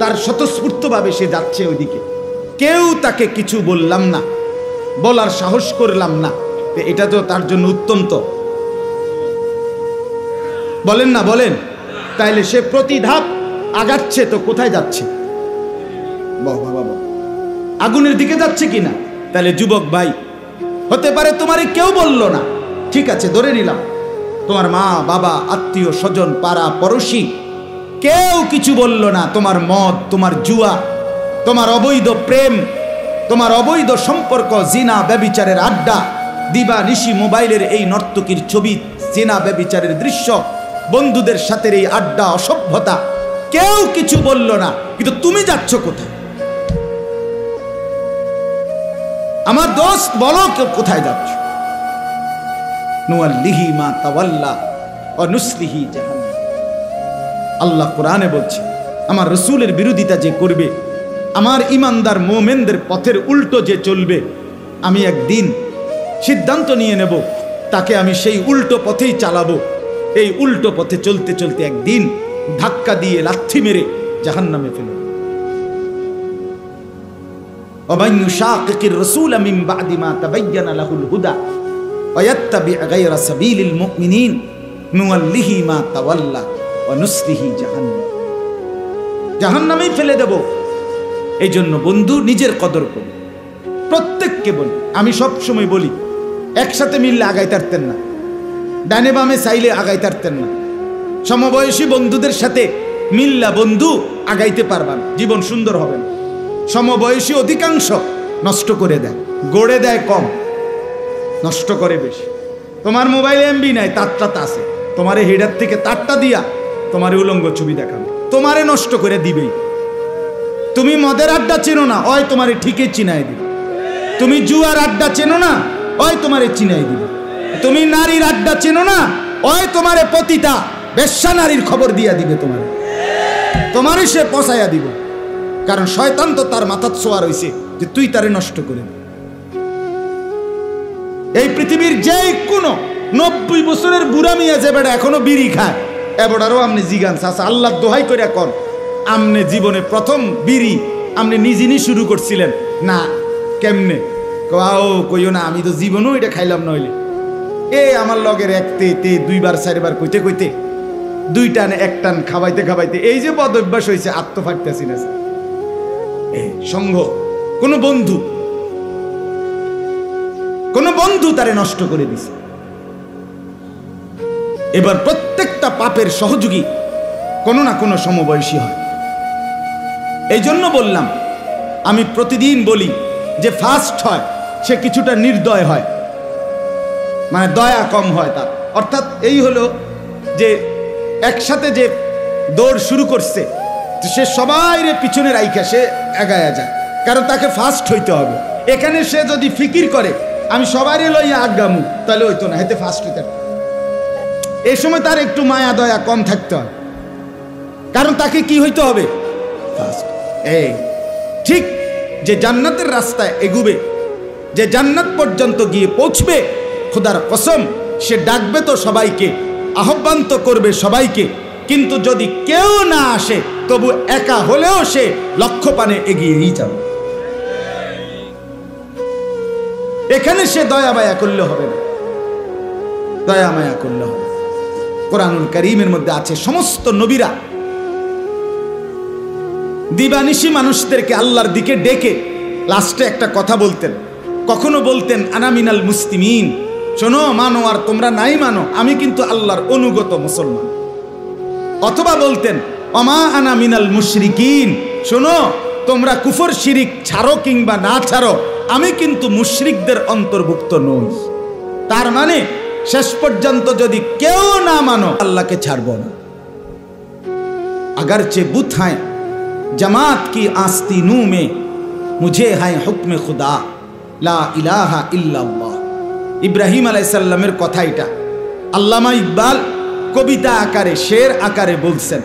তার স্বতঃস্ফূর্তভাবে সে যাচ্ছে ওইদিকে, কেউ তাকে কিছু বললাম না, বলার সাহস করলাম না। এটা তো তার জন্য উত্তম, তো বলেন না, বলেন? তাইলে সে প্রতি ধাপ আগাচ্ছে, তো কোথায় যাচ্ছে? আগুনের দিকে যাচ্ছে কিনা? তাহলে যুবক ভাই, হতে পারে তোমারে কেউ বলল না, ঠিক আছে ধরে নিলাম, তোমার মা বাবা আত্মীয় স্বজন পাড়া পড়োশি কেউ কিছু বলল না, তোমার মদ, তোমার জুয়া, তোমার অবৈধ প্রেম, তোমার অবৈধ সম্পর্ক, জিনা ব্যভিচারের আড্ডা, দিবা নিশি মোবাইলের এই নর্তকীর ছবি, জিনা ব্যভিচারের দৃশ্য, বন্ধুদের সাথে এই আড্ডা, অসভ্যতা, কেউ কিছু বলল না, কিন্তু তুমি যাচ্ছ কোথায়? আমার দোস্ত বলো কেউ কোথায় যাচ্ছ? নুয়াল্লিহি মা তাওয়াল্লা ওয়া নুসলিহি জাহান্নাম। আল্লাহ কোরআনে বলছে, আমার রাসূলের বিরোধিতা যে করবে, আমার ঈমানদার মুমিনদের পথের উল্টো যে চলবে, আমি একদিন সিদ্ধান্ত নিয়ে নেব তাকে আমি সেই উল্টো পথেই চালাবো। এই উল্টো পথে চলতে চলতে একদিন ধাক্কা দিয়ে লাথি মেরে জাহান্নামে ফেলব। ومن يشاقق الرسول من بعد ما تبين له الهدى ويتبع غير سبيل المؤمنين نوله ما تولى ونصله جهنم। জাহান্নামেই ফেলে দেব। এই জন্য বন্ধু নিজের কদর করো। প্রত্যেককে বলি, আমি সব সময় বলি, একসাথে মিললে আগাইতে পারতেন না, ডানে বামে চাইলে আগাইতে পারতেন না। সমবয়সী বন্ধুদের সাথে মিল্লা বন্ধু আগাইতে পারবেন, জীবন সুন্দর হবে না। সমবয়সী অধিকাংশ নষ্ট করে দেয়, গড়ে দেয় কম, নষ্ট করে বেশি। তোমার মোবাইলে এমবি নাই, তারটা আছে, তোমারে হেডার থেকে তারটা দিয়া তোমারে উলঙ্গ ছবি দেখাবে, তোমারে নষ্ট করে দিবেই। তুমি মদের আড্ডা চেনো না, ওই তোমারে ঠিকই চিনাই দিবে। তুমি জুয়ার আড্ডা চেনো না, ওই তোমারে চিনাই দিবে। তুমি নারীর আড্ডা চেনো না, ওই তোমারে পতিতা বেশ্যা নারীর খবর দিয়া দিবে, তোমারে সে পচাইয়া দিবে। কারণ শয়তান তো তার মাথার ছোঁয়া রয়েছে যে তুই তারে নষ্ট করে দিবি। এই পৃথিবীর যে কোনো 90 বছরের বুড়া মিয়া যে বেটা এখনো বিড়ি খায়, এবারও আমনে জিগান চাচা আল্লাহ দোহাই করে কর, আমনে জীবনে প্রথম বিড়ি আমনে নিজেই শুরু করছিলেন না? কেমনে কইও না, আমি তো জীবনও এটা খাইলাম নইলে। আমার লগের একতে 2বার 4বার কইতে কইতে 2 টান 1 টান খাওয়াইতে খাওয়াইতে এই যে বদ অভ্যাস হয়েছে, আত্মফাটতেছি না সঙ্গ। কোন বন্ধু তারে নষ্ট করে দিছে। এবার প্রত্যেকটা পাপের সহযোগী কোনো না কোনো সমবয়সী হয়। এই জন্য বললাম, আমি প্রতিদিন বলি যে ফার্স্ট হয় সে কিছুটা নির্দয় হয়, মানে দয়া কম হয় তার। অর্থাৎ এই হলো যে একসাথে যে দৌড় শুরু করছে, সে সবাই পিছনে রাইখা সে এগায়া যায়, কারণ তাকে ফার্স্ট হইতে হবে। এখানে সে যদি ফিকির করে আমি সবারই লইয়া আগামু, তাহলে হইতো না, হেতে ফার্স্ট হইতে। এই সময় তার একটু মায়া দয়া কম থাকতে হয়, কারণ তাকে কি হইতে হবে? ফার্স্ট। ঠিক যে জান্নাতের রাস্তায় এগুবে, যে জান্নাত পর্যন্ত গিয়ে পৌঁছবে, খোদার কসম সে ডাকবে তো সবাইকে, আহ্বান তো করবে সবাইকে, কিন্তু যদি কেউ না আসে তবু একা হলেও সে লক্ষ্য পানে এগিয়েই যাবে। এখানে সে দয়া মায়া করলে হবে না, দয়া মায়া করলে হবে। কোরআনুল কারীমের মধ্যে আছে সমস্ত নবীরা দিবানিশি মানুষদেরকে আল্লাহর দিকে ডেকে লাস্টে একটা কথা বলতেন। কখনো বলতেন আনা মিনাল মুসলিমিন, শোনো মানো আর তোমরা নাই মানো, আমি কিন্তু আল্লাহর অনুগত মুসলমান। অথবা বলতেন অমা আনা মিনাল মুশরিকিন, শোনো তোমরা কুফর শিরিক ছাড়ো কিংবা না ছাড়ো, আমি কিন্তু মুশরিকদের অন্তর্ভুক্ত নই। তার মানে শেষ পর্যন্ত যদি কেউ না মানো আল্লাহকে ছাড়ব না। अगरचे बुत हैं जमात की आस्तीनों में, मुझे है हुक्म खुदा ला इलाहा इल्लल्लाह। ইব্রাহিম আলাইহিসসালামের কথা এটা আল্লামা ইকবাল কবিতা আকারে শের আকারে বলছেন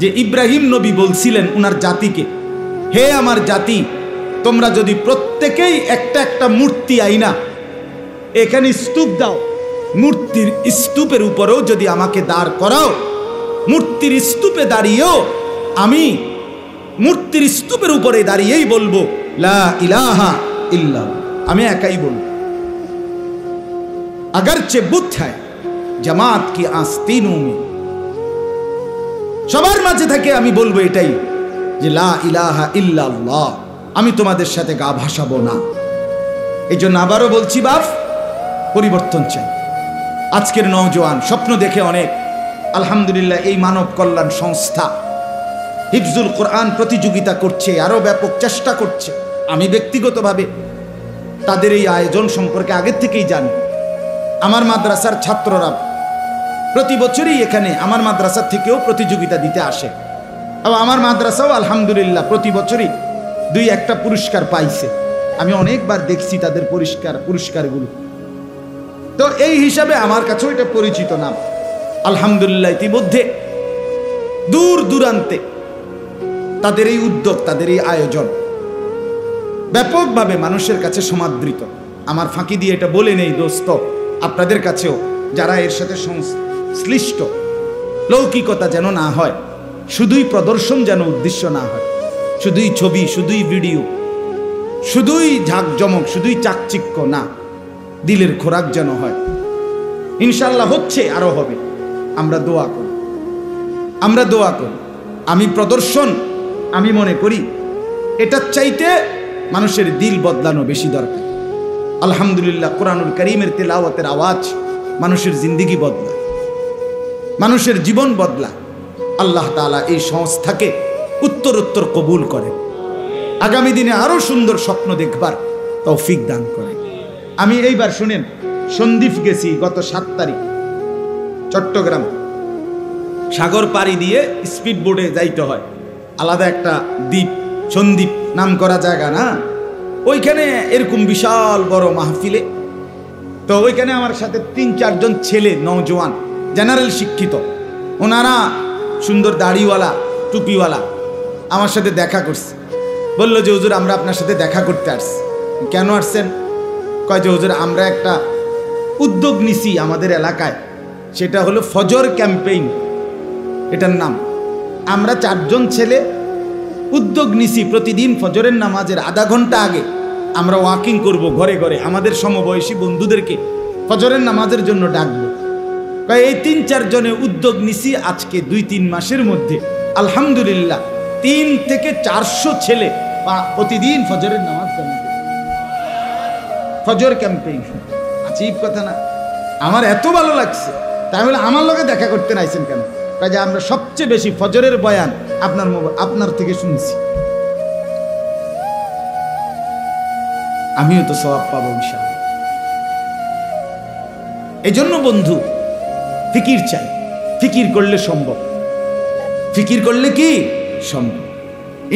যে ইব্রাহিম নবী বলছিলেন উনার জাতিকে, হে আমার জাতি, তোমরা যদি প্রত্যেকেই একটা একটা মূর্তি আইনা এখানে স্তূপ দাও, মূর্তির স্তূপের উপরেও যদি আমাকে দাঁড় করাও, মূর্তির স্তূপে দাঁড়িয়েও আমি মূর্তির স্তূপের উপরে দাঁড়িয়েই বলবো লা ইলাহা ইল্লাল্লাহ, আমি একাই বলবো। अगरचे बुत है जमात की आस्तीनों में, সবার মাঝে থেকে আমি বলবো এটাই যে লা ইলাহা ইল্লাল্লাহ, আমি তোমাদের সাথে গা ভাসাবো না। এই জন্য আবারও বলছি বাপ, পরিবর্তন চাই। আজকের নওজোয়ান স্বপ্ন দেখে অনেক, আলহামদুলিল্লাহ এই মানব কল্যাণ সংস্থা হিফজুল কোরআন প্রতিযোগিতা করছে, আরো ব্যাপক চেষ্টা করছে। আমি ব্যক্তিগতভাবে তাদের এই আয়োজন সম্পর্কে আগের থেকেই জানি। আমার মাদ্রাসার ছাত্ররা প্রতি বছরই এখানে আমার মাদ্রাসা থেকেও প্রতিযোগিতা দিতে আসে, এবং আমার মাদ্রাসাও আলহামদুলিল্লাহ প্রতি বছরই 2-1টা পুরস্কার পাইছে। আমি অনেকবার দেখছি তাদের পুরস্কারগুলো। তো এই হিসাবে আমার কাছেও এটা পরিচিত নাম। আলহামদুলিল্লাহ ইতিমধ্যে দূর দূরান্তে তাদের এই উদ্যোগ, তাদের এই আয়োজন ব্যাপকভাবে মানুষের কাছে সমাদৃত। আমার ফাঁকি দিয়ে এটা বলে নেই দোস্ত, আপনাদের কাছেও যারা এর সাথে সংশ্লিষ্ট, লৌকিকতা যেন না হয়, শুধুই প্রদর্শন যেন উদ্দেশ্য না হয়, শুধুই ছবি, শুধুই ভিডিও, শুধুই ঝাঁকজমক, শুধুই চাকচিক্য না, দিলের খোরাক যেন হয়। ইনশাল্লাহ হচ্ছে, আরো হবে। আমরা দোয়া করি, আমরা দোয়া করি। আমি প্রদর্শন, আমি মনে করি এটার চাইতে মানুষের দিল বদলানো বেশি দরকার। আলহামদুলিল্লাহ কোরআনুল কারীমের তেলাওয়াতের আওয়াজ মানুষের জিন্দেগি বদলায়, মানুষের জীবন বদলায়। আল্লাহ তাআলা এই সংস্থাকে উত্তরোত্তর কবুল করেন, আগামী দিনে আরো সুন্দর স্বপ্ন দেখবার তৌফিক দান করেন। আমি এইবার শুনেন, সন্দ্বীপ গেছি গত 7 তারিখ, চট্টগ্রাম সাগর পাড়ি দিয়ে স্পিড বোটে যাইতে হয়, আলাদা একটা দ্বীপ, সন্দ্বীপ নাম করা জায়গা না, ওইখানে এরকম বিশাল বড় মাহফিলে। তো ওইখানে আমার সাথে 3-4 জন ছেলে নওজোয়ান, জেনারেল শিক্ষিত, ওনারা সুন্দর দাড়িওয়ালা, টুপিওয়ালা, আমার সাথে দেখা করছে। বলল যে হুজুর আমরা আপনার সাথে দেখা করতে আসছি। কেন আসছেন? কয় যে হুজুর আমরা একটা উদ্যোগ নিছি আমাদের এলাকায়, সেটা হলো ফজর ক্যাম্পেইন, এটার নাম। আমরা 4 জন ছেলে উদ্যোগ নিছি, প্রতিদিন ফজরের নামাজের আধা ঘন্টা আগে আমরা ওয়াকিং করব, ঘরে ঘরে আমাদের সমবয়সী বন্ধুদেরকে ফজরের নামাজের জন্য ডাকবো। এই 3-4 জনে উদ্যোগ নিছি। আজকে 2-3 মাসের মধ্যে আলহামদুলিল্লাহ 3 থেকে 400 ছেলে প্রতিদিন ফজরের নামাজ পড়ে। ফজর ক্যাম্পেইন, আজীব কথা না? আমার এত ভালো লাগছে। তাই বলে আমার লগে দেখা করতে নাইছেন কেন? কাজে আমরা সবচেয়ে বেশি ফজরের বয়ান আপনার থেকে শুনছি, আমিও তো সওয়াব পাবো ইনশাআল্লাহ। এই জন্য বন্ধু ফিকির চাই, ফিকির করলে সম্ভব, ফিকির করলে কি সম্ভব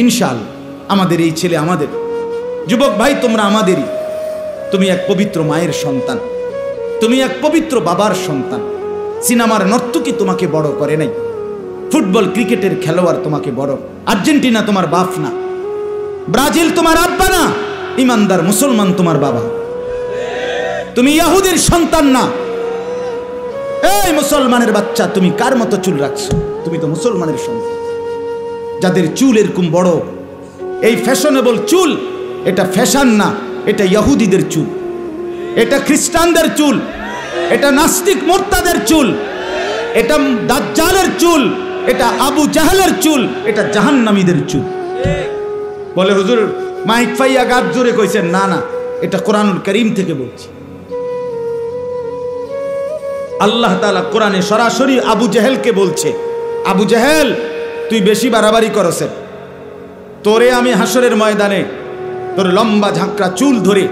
ইনশাআল্লাহ। আমাদের এই ছেলে, আমাদের যুবক ভাই, তোমরা আমাদেরই। তুমি এক পবিত্র মায়ের সন্তান, তুমি এক পবিত্র বাবার সন্তান। সিনেমার নর্তকী তোমাকে বড় করে নাই, ফুটবল ক্রিকেটের খেলোয়াড় তোমাকে বড়। আর্জেন্টিনা তোমার বাপ না, ব্রাজিল তোমার আব্বা না, ইমানদার মুসলমান তোমার বাবা। তুমি ইহুদির সন্তান না। এই মুসলমানের বাচ্চা, তুমি কার মতো চুল রাখছো? তুমি তো মুসলমানের সন্তান। যাদের চুল এরকম বড়, এই ফ্যাশনেবল চুল, এটা ফ্যাশন না, এটা ইহুদিদের চুল, এটা খ্রিস্টানদের চুল, এটা নাস্তিক মোরতাদের চুল, এটা দাজ্জালের চুল, এটা আবু জাহেলের চুল, এটা জাহান্নামীদের চুল। বলে হুজুর মাইক ফাইয়া গাছ জোরে কইছেন। না না, এটা কোরআনুল কারীম থেকে বলছি। আল্লাহ তাআলা কোরআনে সরাসরি আবু জাহেলকে বলছে, আবু জাহেল তুই বেশি বাড়াবাড়ি করছেন, তোরে আমি হাসরের ময়দানে তোর লম্বা ঝাঁকড়া চুল ধরে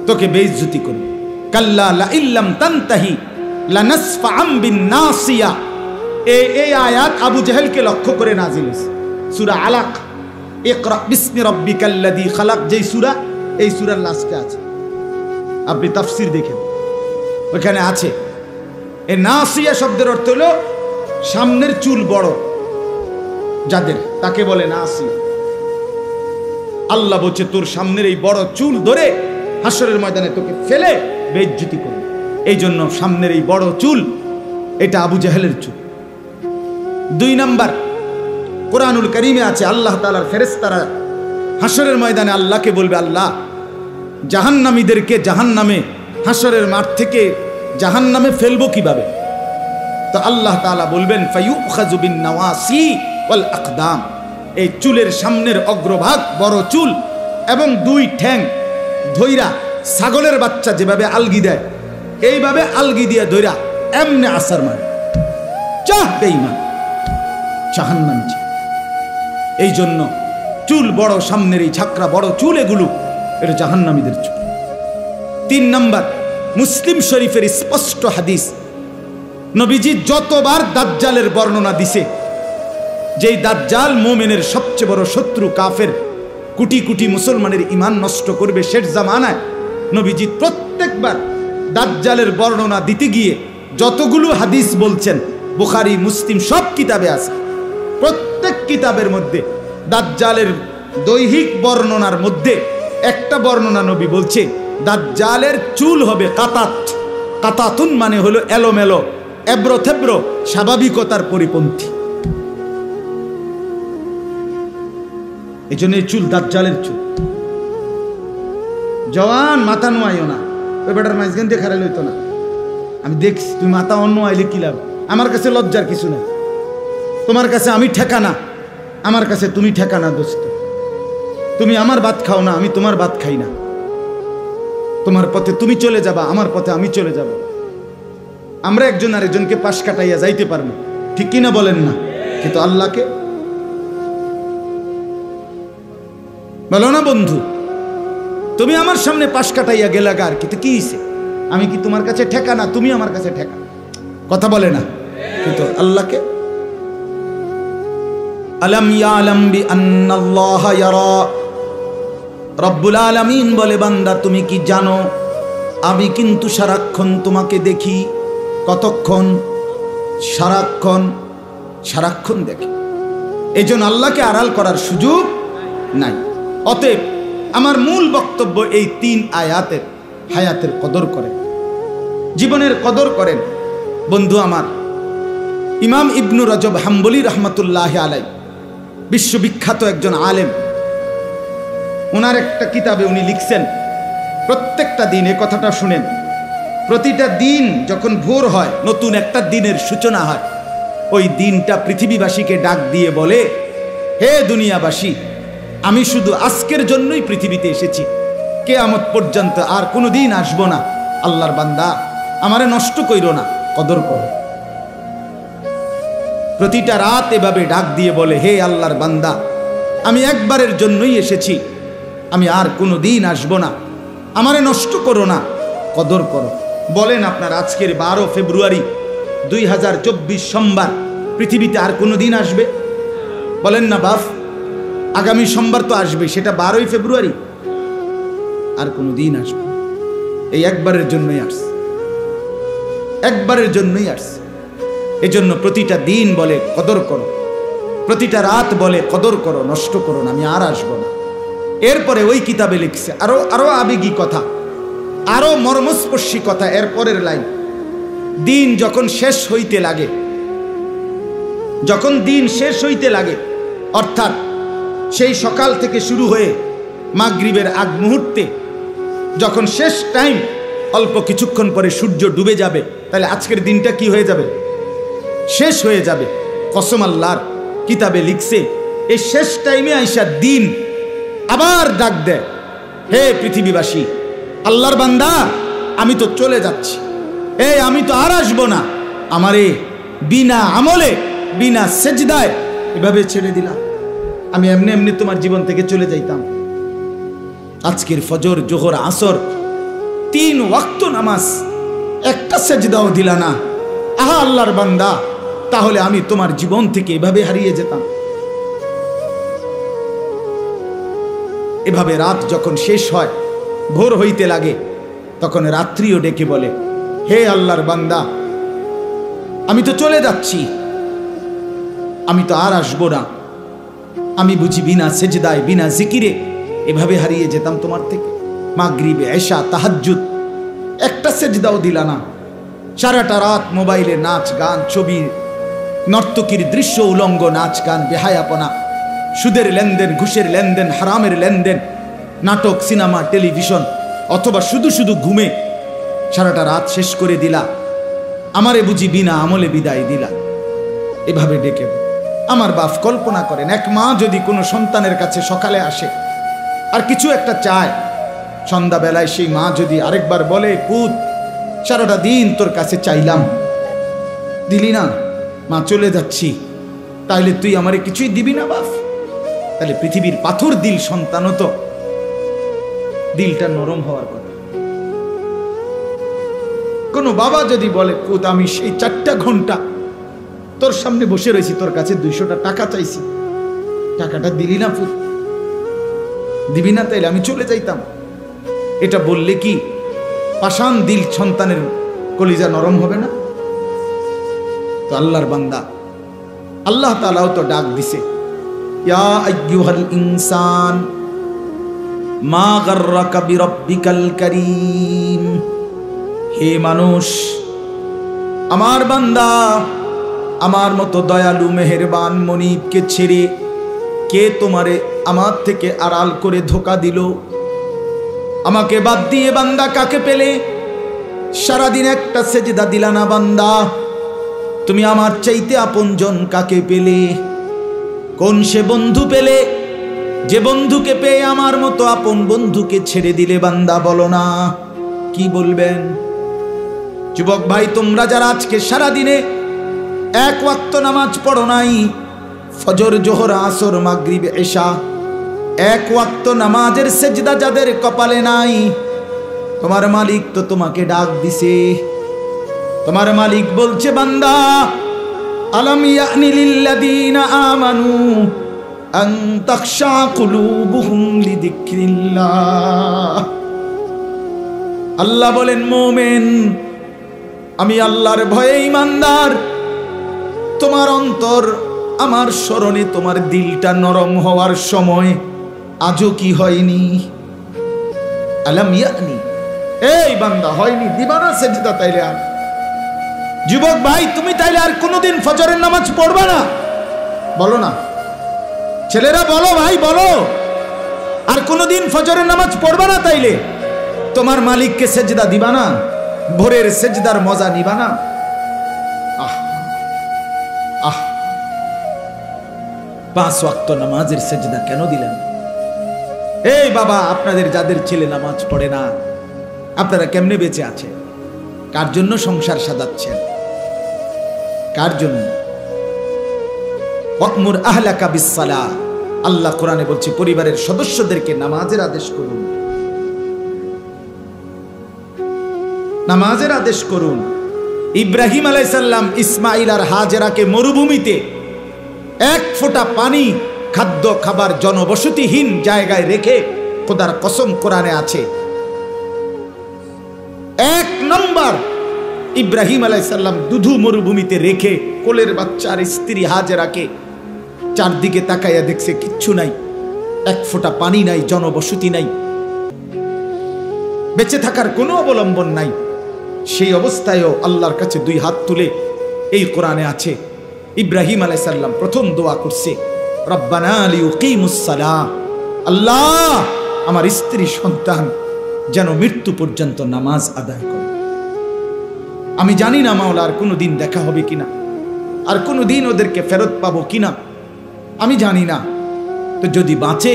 তোকে বেইজ্জতি করব। কাল্লা লা ইল্লাম তানতাহি লানাসফাআম বিন-নাসিয়া। এই আয়াত আবু জাহেলকে লক্ষ্য করে নাজিল হয়েছে। সূরা আলাক, ইকরা বিসমি রাব্বিকাল্লাযী খালাক, যেই সূরা, এই সূরার লাস্টে আছে। আপনি তাফসীর দেখেন, ওখানে আছে। এই নাসিয়া শব্দের অর্থ হলো সামনের চুল বড় যাদের, তাকে বলে নাসিয়া। আল্লাহ বলছে তোর সামনের এই বড় চুল ধরে হাসরের ময়দানে তোকে ফেলে বেইজ্জতি করবে। এই জন্য সামনের এই বড় চুল, এটা আবু জাহেলের চুল। 2 নাম্বার, কোরআনুল কারীমে আছে আল্লাহ তাআলার ফেরেশতারা হাসরের ময়দানে আল্লাহকে বলবে, আল্লাহ জাহান্নামীদেরকে জাহান্নামে, হাসরের মাঠ থেকে জাহান্নামে ফেলবো কিভাবে? তো আল্লাহ তাআলা বলবেন ফায়ুখাযু বিন-নাওয়াসি ওয়াল আকদাম। এই চুলের সামনের অগ্রভাগ বড় চুল এবং 2 ঠ্যাং ধইরা ছাগলের বাচ্চা যেভাবে আলগি দেয় এইভাবে আলগি দিয়ে ধইরা এমনে আসার মানে চাহ বেঈমান জাহান্নামী। এই জন্য চুল বড়, সামনের এই ঝাঁকড়া বড় চুল, এগুলো এটা জাহান্নামীদের চুল। 3 নম্বর, মুসলিম শরীফের স্পষ্ট হাদিস, নবীজি যতবার দাজ্জালের বর্ণনা দিছে, যেই দাজ্জাল মুমিনের সবচেয়ে বড় শত্রু, কাফের, কোটি কোটি মুসলমানের ঈমান নষ্ট করবে শেষ জামানায়, নবীজি প্রত্যেকবার দাজ্জালের বর্ণনা দিতে গিয়ে যতগুলো হাদিস বলছেন, বুখারী মুসলিম সব কিতাবে আছে, প্রত্যেক কিতাবের মধ্যে দাজ্জালের দৈহিক বর্ণনার মধ্যে একটা বর্ণনা নবী বলছে, দাজ্জালের চুল হবে কাতাত। কাতাতুন মানে হলো এলোমেলো, এব্রো থেব্রো, স্বাভাবিকতার পরিপন্থী। এই জন্য এই চুল দাজ্জালের চুল। জওয়ান, মাথা নোয়াইও না, ওই বেটার মাঝখান দিয়ে খারাই লইতো না। আমি দেখছি তুমি মাথা অন্য আইলে কি লাভ? আমার কাছে লজ্জার কিছু নেই। তোমার কাছে আমি ঠেকানা, আমার কাছে তুমি ঠেকানা। দোস্ত, তুমি আমার ভাত খাও না, আমি তোমার ভাত খাই না। তোমার পথে তুমি চলে যাবা, আমার পথে আমি চলে যাব। আমরা একজন আরেকজনকে পাশ কাটাইয়া যাইতে পারবো, ঠিক কিনা বলেন না? কিন্তু আল্লাহকে বলো না, বন্ধু তুমি আমার সামনে পাশ কাটাইয়া গেলাগা, আর কিন্তু কি হইছে? আমি কি তোমার কাছে ঠেকানা, তুমি আমার কাছে ঠেকানা? কথা বলে না। কিন্তু আল্লাহকে আলাম ইয়ালাম বিআন্নাল্লাহা ইয়ারা, রব্বুল আলামিন বলে, বান্দা তুমি কি জানো আমি কিন্তু সারাক্ষণ তোমাকে দেখি। কতক্ষণ? সারাক্ষণ। সারাক্ষণ দেখি। এই জন্য আল্লাহকে আড়াল করার সুযোগ নাই। অতএব আমার মূল বক্তব্য এই 3 আয়াতের, হায়াতের কদর করেন, জীবনের কদর করেন। বন্ধু আমার, ইমাম ইবনু রজব হাম্বলি রহমতুল্লাহ আলাই, বিশ্ববিখ্যাত একজন আলেম, ওনার একটা কিতাবে উনি লিখছেন, প্রত্যেকটা দিন, এ কথাটা শুনেন, প্রতিটা দিন যখন ভোর হয়, নতুন একটা দিনের সূচনা হয়, ওই দিনটা পৃথিবীবাসীকে ডাক দিয়ে বলে, হে দুনিয়াবাসী, আমি শুধু আজকের জন্যই পৃথিবীতে এসেছি, কিয়ামত পর্যন্ত আর কোনো দিন আসবো না। আল্লাহর বান্দা, আমারে নষ্ট কইরো না, কদর করো। প্রতিটা রাত এভাবে ডাক দিয়ে বলে, হে আল্লাহর বান্দা, আমি একবারের জন্যই এসেছি, আমি আর কোনো দিন আসবো না, আমারে নষ্ট করো না, কদর করো। বলেন আপনার আজকের 12 ফেব্রুয়ারি 2024 সোমবার পৃথিবীতে আর কোনো দিন আসবে? বলেন না বাপ, আগামী সোমবার তো আসবে, সেটা 12ই ফেব্রুয়ারি, আর কোনো দিন আসবে? এই একবারের জন্যই আসছে, একবারের জন্যই আসছে। এজন্য প্রতিটা দিন বলে কদর করো, প্রতিটা রাত বলে কদর করো, নষ্ট করো না, আমি আর আসবো না। এরপরে ওই কিতাবে লিখছে আরো আবেগী কথা, আরো মর্মস্পর্শী কথা। এরপরের লাইন, দিন যখন শেষ হইতে লাগে, যখন দিন শেষ হইতে লাগে, অর্থাৎ সেই সকাল থেকে শুরু হয়ে মাগরিবের আগ মুহূর্তে, যখন শেষ টাইম, অল্প কিছুক্ষণ পরে সূর্য ডুবে যাবে, তাহলে আজকের দিনটা কি হয়ে যাবে? শেষ হয়ে যাবে। কসম আল্লাহর, কিতাবে লিখছে, এই শেষ টাইমে আইসা দিন আবার ডাক দেয়, হে পৃথিবীবাসী, আল্লাহর বান্দা, আমি তো চলে যাচ্ছি, আমি তো আর আসবো না, আমারে বিনা আমলে, বিনা সেজদায় এভাবে ছেড়ে দিলাম, আমি এমনি এমনি তোমার জীবন থেকে চলে যাইতাম। আজকের ফজর, জোহর, আসর 3 ওয়াক্ত নামাজ, একটা সেজদাও দিলা না। আহা আল্লাহর বান্দা, তাহলে আমি তোমার জীবন থেকে এভাবে হারিয়ে যেতাম। এভাবে রাত যখন শেষ হয়, ভোর হইতে লাগে, তখন রাত্রিও ডেকে বলে, হে আল্লাহর বান্দা, আমি তো চলে যাচ্ছি, আমি তো আর আসবো না, আমি বুঝি বিনা সেজদায়, বিনা জিকিরে এভাবে হারিয়ে যেতাম তোমার থেকে। মাগরিবে, এশা, তাহাজ্জুদ একটা সেজদাও দিলা না। সারাটা রাত মোবাইলে নাচ গান, ছবি, নর্তকীর দৃশ্য, উলঙ্গ নাচ গান, বেহায়াপনা, সুদের লেনদেন, ঘুষের লেনদেন, হারামের লেনদেন, নাটক, সিনেমা, টেলিভিশন, অথবা শুধু শুধু ঘুমে সারাটা রাত শেষ করে দিলা। আমারে বুঝি বিনা আমলে বিদায় দিলা। এভাবে ডেকে আমার বাপ, কল্পনা করেন, এক মা যদি কোনো সন্তানের কাছে সকালে আসে আর কিছু একটা চায়, সন্ধ্যাবেলায় সেই মা যদি আরেকবার বলে, পুত সারাটা দিন তোর কাছে চাইলাম, দিলি না, মা চলে যাচ্ছি, তাইলে তুই আমারে কিছুই দিবি না বাপ? তাহলে পৃথিবীর পাথর দিল সন্তানও তো দিলটা নরম হওয়ার কথা। কোন বাবা যদি বলে, পুত আমি সেই 4টা ঘন্টা তোর সামনে বসে রয়েছি, তোর কাছে 200টা টাকা চাইছি, টাকাটা দিলি না পুত, দিবি না, তাইলে আমি চলে যাইতাম। এটা বললে কি পাষাণ দিল সন্তানের কলিজা নরম হবে না? তো আল্লাহর বান্দা, আল্লাহ তাআলাও তো ডাক দিছে, ইয়া আইয়ুহাল ইনসান মা গাররাকা বিরাব্বিকাল কারীম। হে মানুষ, আমার বান্দা, আমার মতো দয়ালু মেহেরবান মনিবকে ছেড়ে কে তোমারে আমার থেকে আড়াল করে ধোঁকা দিল? আমাকে বাদ দিয়ে বান্দা কাকে পেলে? সারাদিন একটা সেজদা দিলা না বান্দা, তুমি আমার চাইতে আপনজন কাকে পেলে? কোন সে বন্ধু পেলে যে বন্ধুকে পেয়ে আমার মতো আপন বন্ধুকে ছেড়ে দিলে? বান্দা বলো না, কি বলবেন? যুবক ভাই, তোমরা যারা আজকে সারাদিনে 1 ওয়াক্ত নামাজ পড়ো নাই, ফজর জোহর আসর মাগরিব এশা 1 ওয়াক্ত নামাজের সেজদা যাদের কপালে নাই, তোমার মালিক তো তোমাকে ডাক দিছে। তোমার মালিক বলছে, বান্দা আলাম ইয়ানি লিল্লাযীনা আমানু আন তাখশা কুলুবুহুম লিযিকরিল্লাহ। আল্লাহ বলেন, মুমিন, আমি আল্লাহর ভয়ে ঈমানদার, তোমার অন্তর আমার স্মরণে তোমার দিলটা নরম হওয়ার সময় আজও কি হয়নি? আলাম ইয়ানি, এই বান্দা হয়নি? দিবা না সেজদা তাইলে আর? যুবক ভাই, তুমি তাইলে আর কোনোদিন ফজরের নামাজ পড়বা না? বলো না ছেলেরা, বলো ভাই, বলো, আর কোনোদিন ফজরের নামাজ পড়বা না? তাইলে তোমার মালিককে সেজদা দিবা না? ভোরের সেজদার মজা নিবা না? আহ আহ 5 ওয়াক্ত নামাজের সেজদা কেন দিলেন? এই বাবা, আপনাদের যাদের ছেলে নামাজ পড়ে না, আপনারা কেমনে বেঁচে আছেন? কার জন্য সংসার সাজাচ্ছেন? কার জন্য? ওয়া'মুর আহলাকা বিস-সালাহ, আল্লাহ কোরআনে বলছে পরিবারের সদস্যদেরকে নামাজের আদেশ করুন, নামাজের আদেশ করুন। ইব্রাহিম আলাইহিস সালাম ইসমাঈল আর হাজেরাকে মরুভূমিতে 1 ফোঁটা পানি, খাদ্য খাবার জনবসতিহীন জায়গায় রেখে, খোদার কসম কোরআনে আছে, 1 নম্বর ইব্রাহিম আলাইহিস সালাম দুধু মরুভূমিতে রেখে কোলের বাচ্চার স্ত্রী হাজেরাকে চারদিকে তাকাইয়া দেখছে কিচ্ছু নাই, 1 ফোঁটা পানি নাই, জনবসতি নাই, বেঁচে থাকার কোনো অবলম্বন নাই। সেই অবস্থায়ও আল্লাহর কাছে 2 হাত তুলে, এই কোরআনে আছে, ইব্রাহিম আলাইহিস সালাম প্রথম দোয়া করছে, রব্বানা লিয়ুকিমুস সালাহ, আল্লাহ আমার স্ত্রী সন্তান যেন মৃত্যু পর্যন্ত নামাজ আদায় করে। আমি জানি না মাওলা আর কোনোদিন দেখা হবে কিনা, আর কোনোদিন ওদেরকে ফেরত পাবো কিনা, আমি জানি না। তো যদি বাঁচে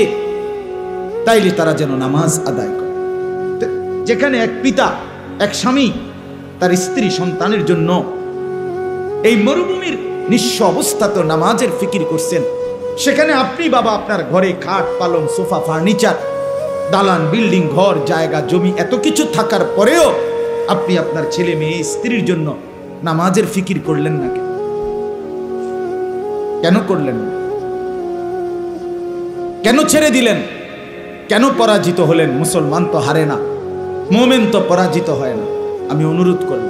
তাইলে তারা যেন নামাজ আদায় করে। যেখানে এক পিতা, এক স্বামী তার স্ত্রী সন্তানের জন্য এই মরুভূমির নিঃস্ব অবস্থাতে নামাজের ফিকির করছেন, সেখানে আপনি বাবা আপনার ঘরে খাট পালং সোফা ফার্নিচার দালান বিল্ডিং ঘর জায়গা জমি এত কিছু থাকার পরেও আপনি আপনার ছেলে মেয়ে স্ত্রীর জন্য নামাজের ফিকির করলেন না? কেন করলেন? কেন ছেড়ে দিলেন? কেন পরাজিত হলেন? মুসলমান তো হারে না, মুমিন তো পরাজিত হয় না। আমি অনুরোধ করব,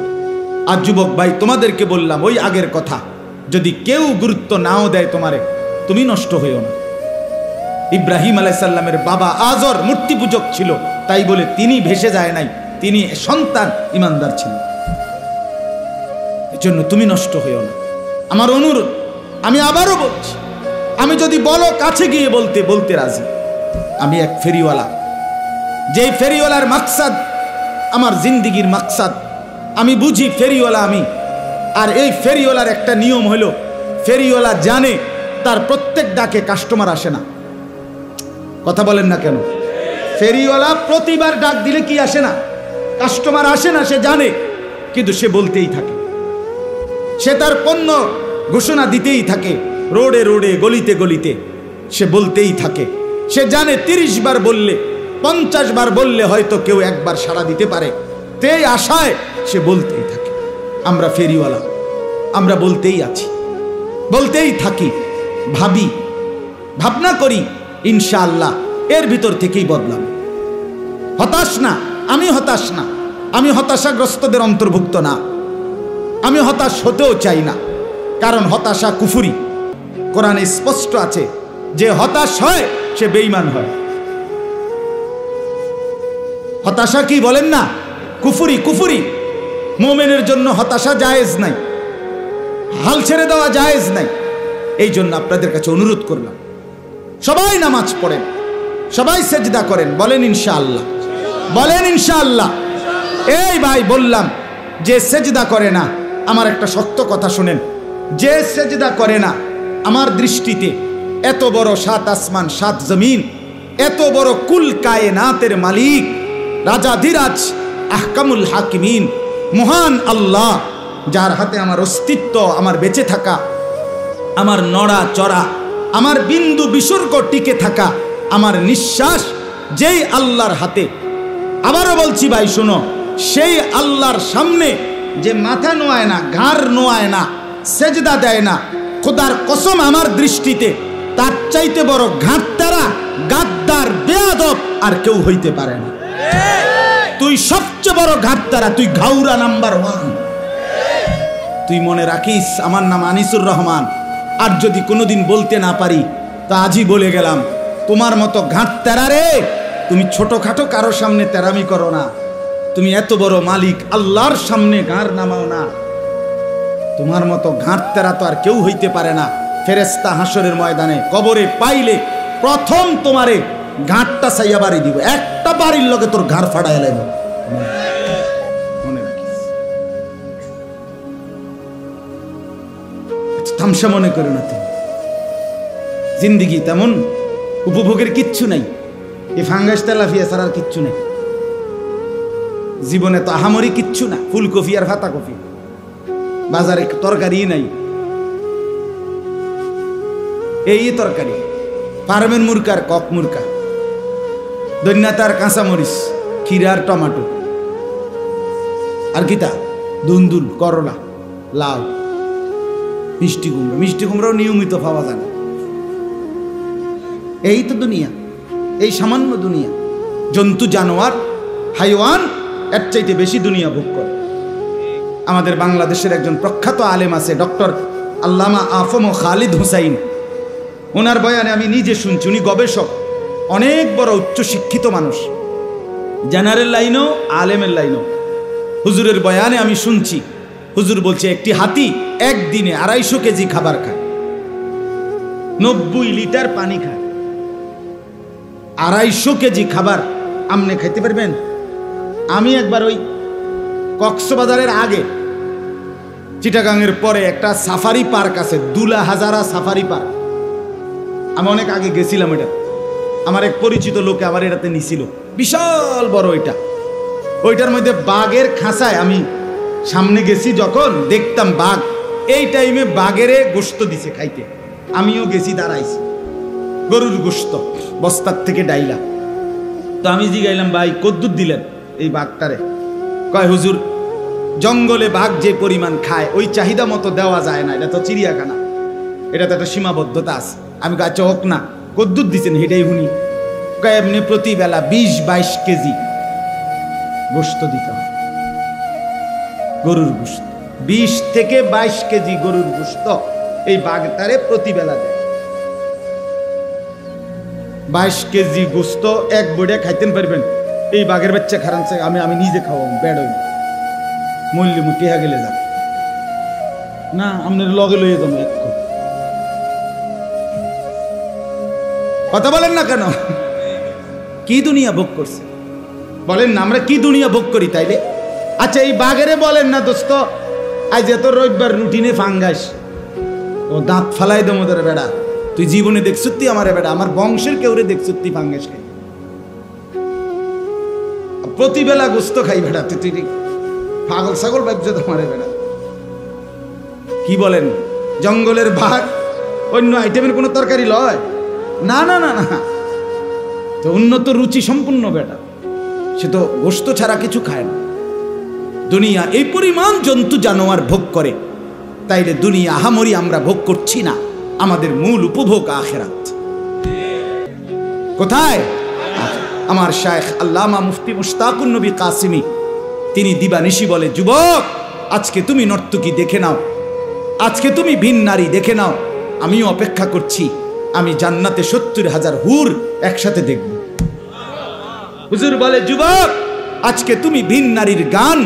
আর যুবক ভাই তোমাদেরকে বললাম ওই আগের কথা, যদি কেউ গুরুত্ব নাও দেয় তোমারে, তুমি নষ্ট হইও না। ইব্রাহিম আলাইহিস সালামের বাবা আজর মূর্তি পূজক ছিল, তাই বলে তিনি ভেসে যায় নাই, তিনি সন্তান ইমানদার ছিলেন। এজন্য তুমি নষ্ট হইও না। আমার অনুরোধ, আমি আবারও বলছি, আমি যদি বলো কাছে গিয়ে বলতে বলতে রাজি। আমি এক ফেরিওয়ালা, যেই ফেরিওয়ালার মাকসাদ আমার জিন্দিগির মাকসাদ, আমি বুঝি ফেরিওয়ালা আমি। আর এই ফেরিওয়ালার একটা নিয়ম হলো, ফেরিওয়ালা জানে তার প্রত্যেক ডাকে কাস্টমার আসে না। কথা বলেন না কেন? ফেরিওয়ালা প্রতিবার ডাক দিলে কি আসে না, কাস্টমার আসে না, সে জানে, কিন্তু সে বলতেই থাকে, সে তার পণ্য ঘোষণা দিতেই থাকে, রোডে রোডে গলিতে গলিতে সে বলতেই থাকে। সে জানে 30 বার বললে 50 বার বললে হয়তো কেউ একবার সাড়া দিতে পারে, সেই আশায় সে বলতেই থাকে। আমরা ফেরিওয়ালা, আমরা বলতেই আছি, বলতেই থাকি, ভাবি, ভাবনা করি, ইনশাআল্লাহ এর ভিতর থেকেই বদলাম। হতাশ না, আমি হতাশ না, আমি হতাশাগ্রস্তদের অন্তর্ভুক্ত না, আমি হতাশ হতেও চাই না, কারণ হতাশা কুফরি। কোরআনে স্পষ্ট আছে যে হতাশ হয় সে বেঈমান হয়। হতাশা কি বলেন না, কুফরি, কুফরি। মুমিনের জন্য হতাশা জায়েজ নাই, হাল ছেড়ে দেওয়া জায়েজ নাই। এই জন্য আপনাদের কাছে অনুরোধ করলাম, সবাই নামাজ পড়েন, সবাই সেজদা করেন, বলেন ইনশাআল্লাহ, বলেন ইনশাআল্লাহ। এই ভাই বললাম যে সেজদা করে না, আমার একটা শক্ত কথা শুনেন, যে সেজদা করে না, আমার দৃষ্টিতে এত বড় 7 আসমান 7 জমিন, এত বড় কুল কায়নাতের মালিক, রাজাধিরাজ, আহকামুল হাকিমিন, মহান আল্লাহ, যার হাতে আমার অস্তিত্ব, আমার বেঁচে থাকা, আমার নড়া চড়া, আমার বিন্দু বিসর্গ টিকে থাকা, আমার নিঃশ্বাস যেই আল্লাহর হাতে। আবারও বলছি ভাই শোনো, সেই আল্লাহর সামনে যে মাথা নোয়ায় না, ঘাড় নোয়ায় না, সেজদা দেয় না, খোদার কসম আমার দৃষ্টিতে তার চাইতে বড় ঘাটতারা, গাদ্দার, বেয়াদব আর কেউ হইতে পারে না। তুই সবচেয়ে বড় ঘাটতারা, তুই ঘাউরা নাম্বার 1। তুই মনে রাখিস, আমার নাম আনিসুর রহমান, আর যদি কোনোদিন বলতে না পারি তা আজই বলে গেলাম, তোমার মতো ঘাটতারা রে, তুমি ছোটখাটো কারো সামনে তেরামি করো না, তুমি এত বড় মালিক আল্লাহর সামনে ঘাড় নামাও না। তোমার মতো ঘাটতারা তো আর কেউ হইতে পারে না। ফেরেশতা হাসরের ময়দানে কবরে পাইলে প্রথম তোমারে ঘাটটা চাইয়া বাড়ি দিব, একটা বাড়ির লগে তোর ঘাড় ফাড়াইয়া লাইব। মনে রাখিস, তামসা মনে করে না তুমি। জিন্দিগি তেমন উপভোগের কিচ্ছু নাই, এই ফাঙ্গাস তেলাফিয়া ছাড়ার কিচ্ছু নেই জীবনে। তো আহামরি কিচ্ছু না, ফুলকপি আর ফাতা কপি, বাজারে তরকারি নাই, এই তরকারি, ফার্মের মুরকার কক মুরকা, দৈন্যাতার কাঁচামরিচ, ক্ষীরার টমাটো, আর কিতা দুন্দুল, করলা, লাউ, মিষ্টি কুমড়া। মিষ্টি কুমড়াও নিয়মিত পাওয়া যায় না। এই তো দুনিয়া, এই সামান্য দুনিয়া। জন্তু জানোয়ার হাইওয়ান এর চাইতে বেশি দুনিয়া ভোগ করে। আমাদের বাংলাদেশের একজন প্রখ্যাত আলেম আছে, ডক্টর আল্লামা আফম খালিদ হুসাইন। ওনার বয়ানে আমি নিজে শুনছি, উনি গবেষক, অনেক বড় উচ্চশিক্ষিত মানুষ, জেনারেল লাইনও আলেমের লাইনও। হুজুরের বয়ানে আমি শুনছি, হুজুর বলছে একটি হাতি একদিনে 250 কেজি খাবার খায়, 90 লিটার পানি খায়। 250 কেজি খাবার আমনে খাইতে পারবেন? আমি একবার ওই কক্সবাজারের আগে চিটাগাংয়ের পরে একটা সাফারি পার্ক আছে, দুলা হাজারা সাফারি পার্ক, আমি অনেক আগে গেছিলাম। এটা আমার এক পরিচিত লোকে আমার এটাতে নিছিল, বিশাল বড় এটা। ওইটার মধ্যে বাঘের খাঁচায় আমি সামনে গেছি, যখন দেখতাম বাঘ, এই টাইমে বাঘেরে গোশত দিছে খাইতে, আমিও গেছি, দাঁড়াইছি, গরুর গোশত বস্তার থেকে ডাইলা। তো আমি জিগাইলাম, ভাই কদ্দুর দিলেন এই বাঘটারে? কয় হুজুর, জঙ্গলে বাঘ যে পরিমাণ খায় ওই চাহিদা মতো দেওয়া যায় না, এটা তো চিড়িয়াখানা, এটা তো একটা সীমাবদ্ধতা আছে। আমি কাছে হোক না, কদ্দুর দিচ্ছেন হেঁটেই হুনি? কয় এমনি প্রতি বেলা 20-22 কেজি গোশত দিতে হয়, গরুর গোশত 20 থেকে 22 কেজি গরুর গোশত এই বাঘটারে প্রতি বেলা দেয়। 22 কেজি গোশত এক বড়ে খাইতেন পারবেন? এই বাঘের বাচ্চা খারানছে, আমি নিজে খাওয়াম, বেড হইব, মূল্য মুটিয়া গেলে যান না, আপনার লগে লইয়ে যাবো। এক কথা বলেন না কেন? কি দুনিয়া ভোগ করছে বলেন না, আমরা কি দুনিয়া ভোগ করি তাইলে? আচ্ছা এই বাঘেরে বলেন না, দোস্ত আজ এত রবিবার রুটিনে ফাঙ্গাস, ও দাঁত ফালাই দেবো তোর বেড়া, তুই জীবনে দেখছুত্তি আমার বেড়া, আমার বংশের কেউরে দেখছুত্তি ফাঙ্গাস খাই, প্রতিবেলা গোস্ত খাই বেড়া, তুই পাগল ছাগল ব্যবসা তোমারে বেড়া। কি বলেন, জঙ্গলের ভাগ অন্য আইটেমের কোনো তরকারি লয়? না না না না, তো উন্নত রুচি সম্পূর্ণ বেটা, সে তো গোস্ত ছাড়া কিছু খায় না। দুনিয়া এই পরিমাণ জন্তু জানোয়ার ভোগ করে, তাইলে দুনিয়া আহামরি আমরা ভোগ করছি না, আমাদের মূল উপভোগ আখিরাত। কোথায়? আমার শায়েখ আল্লামা মুফতি মুশতাকুন নবী কাসিমি তিনি দিবানিশি বলে, যুবক আজকে তুমি নর্তকী দেখে নাও, আজকে তুমি ভিন নারী দেখে নাও, আমিও অপেক্ষা করছি, আমি জান্নাতে ৭০,০০০ হুর একসাথে দেখব। হুজুর বলে, যুবক আজকে তুমি ভিন নারীর গান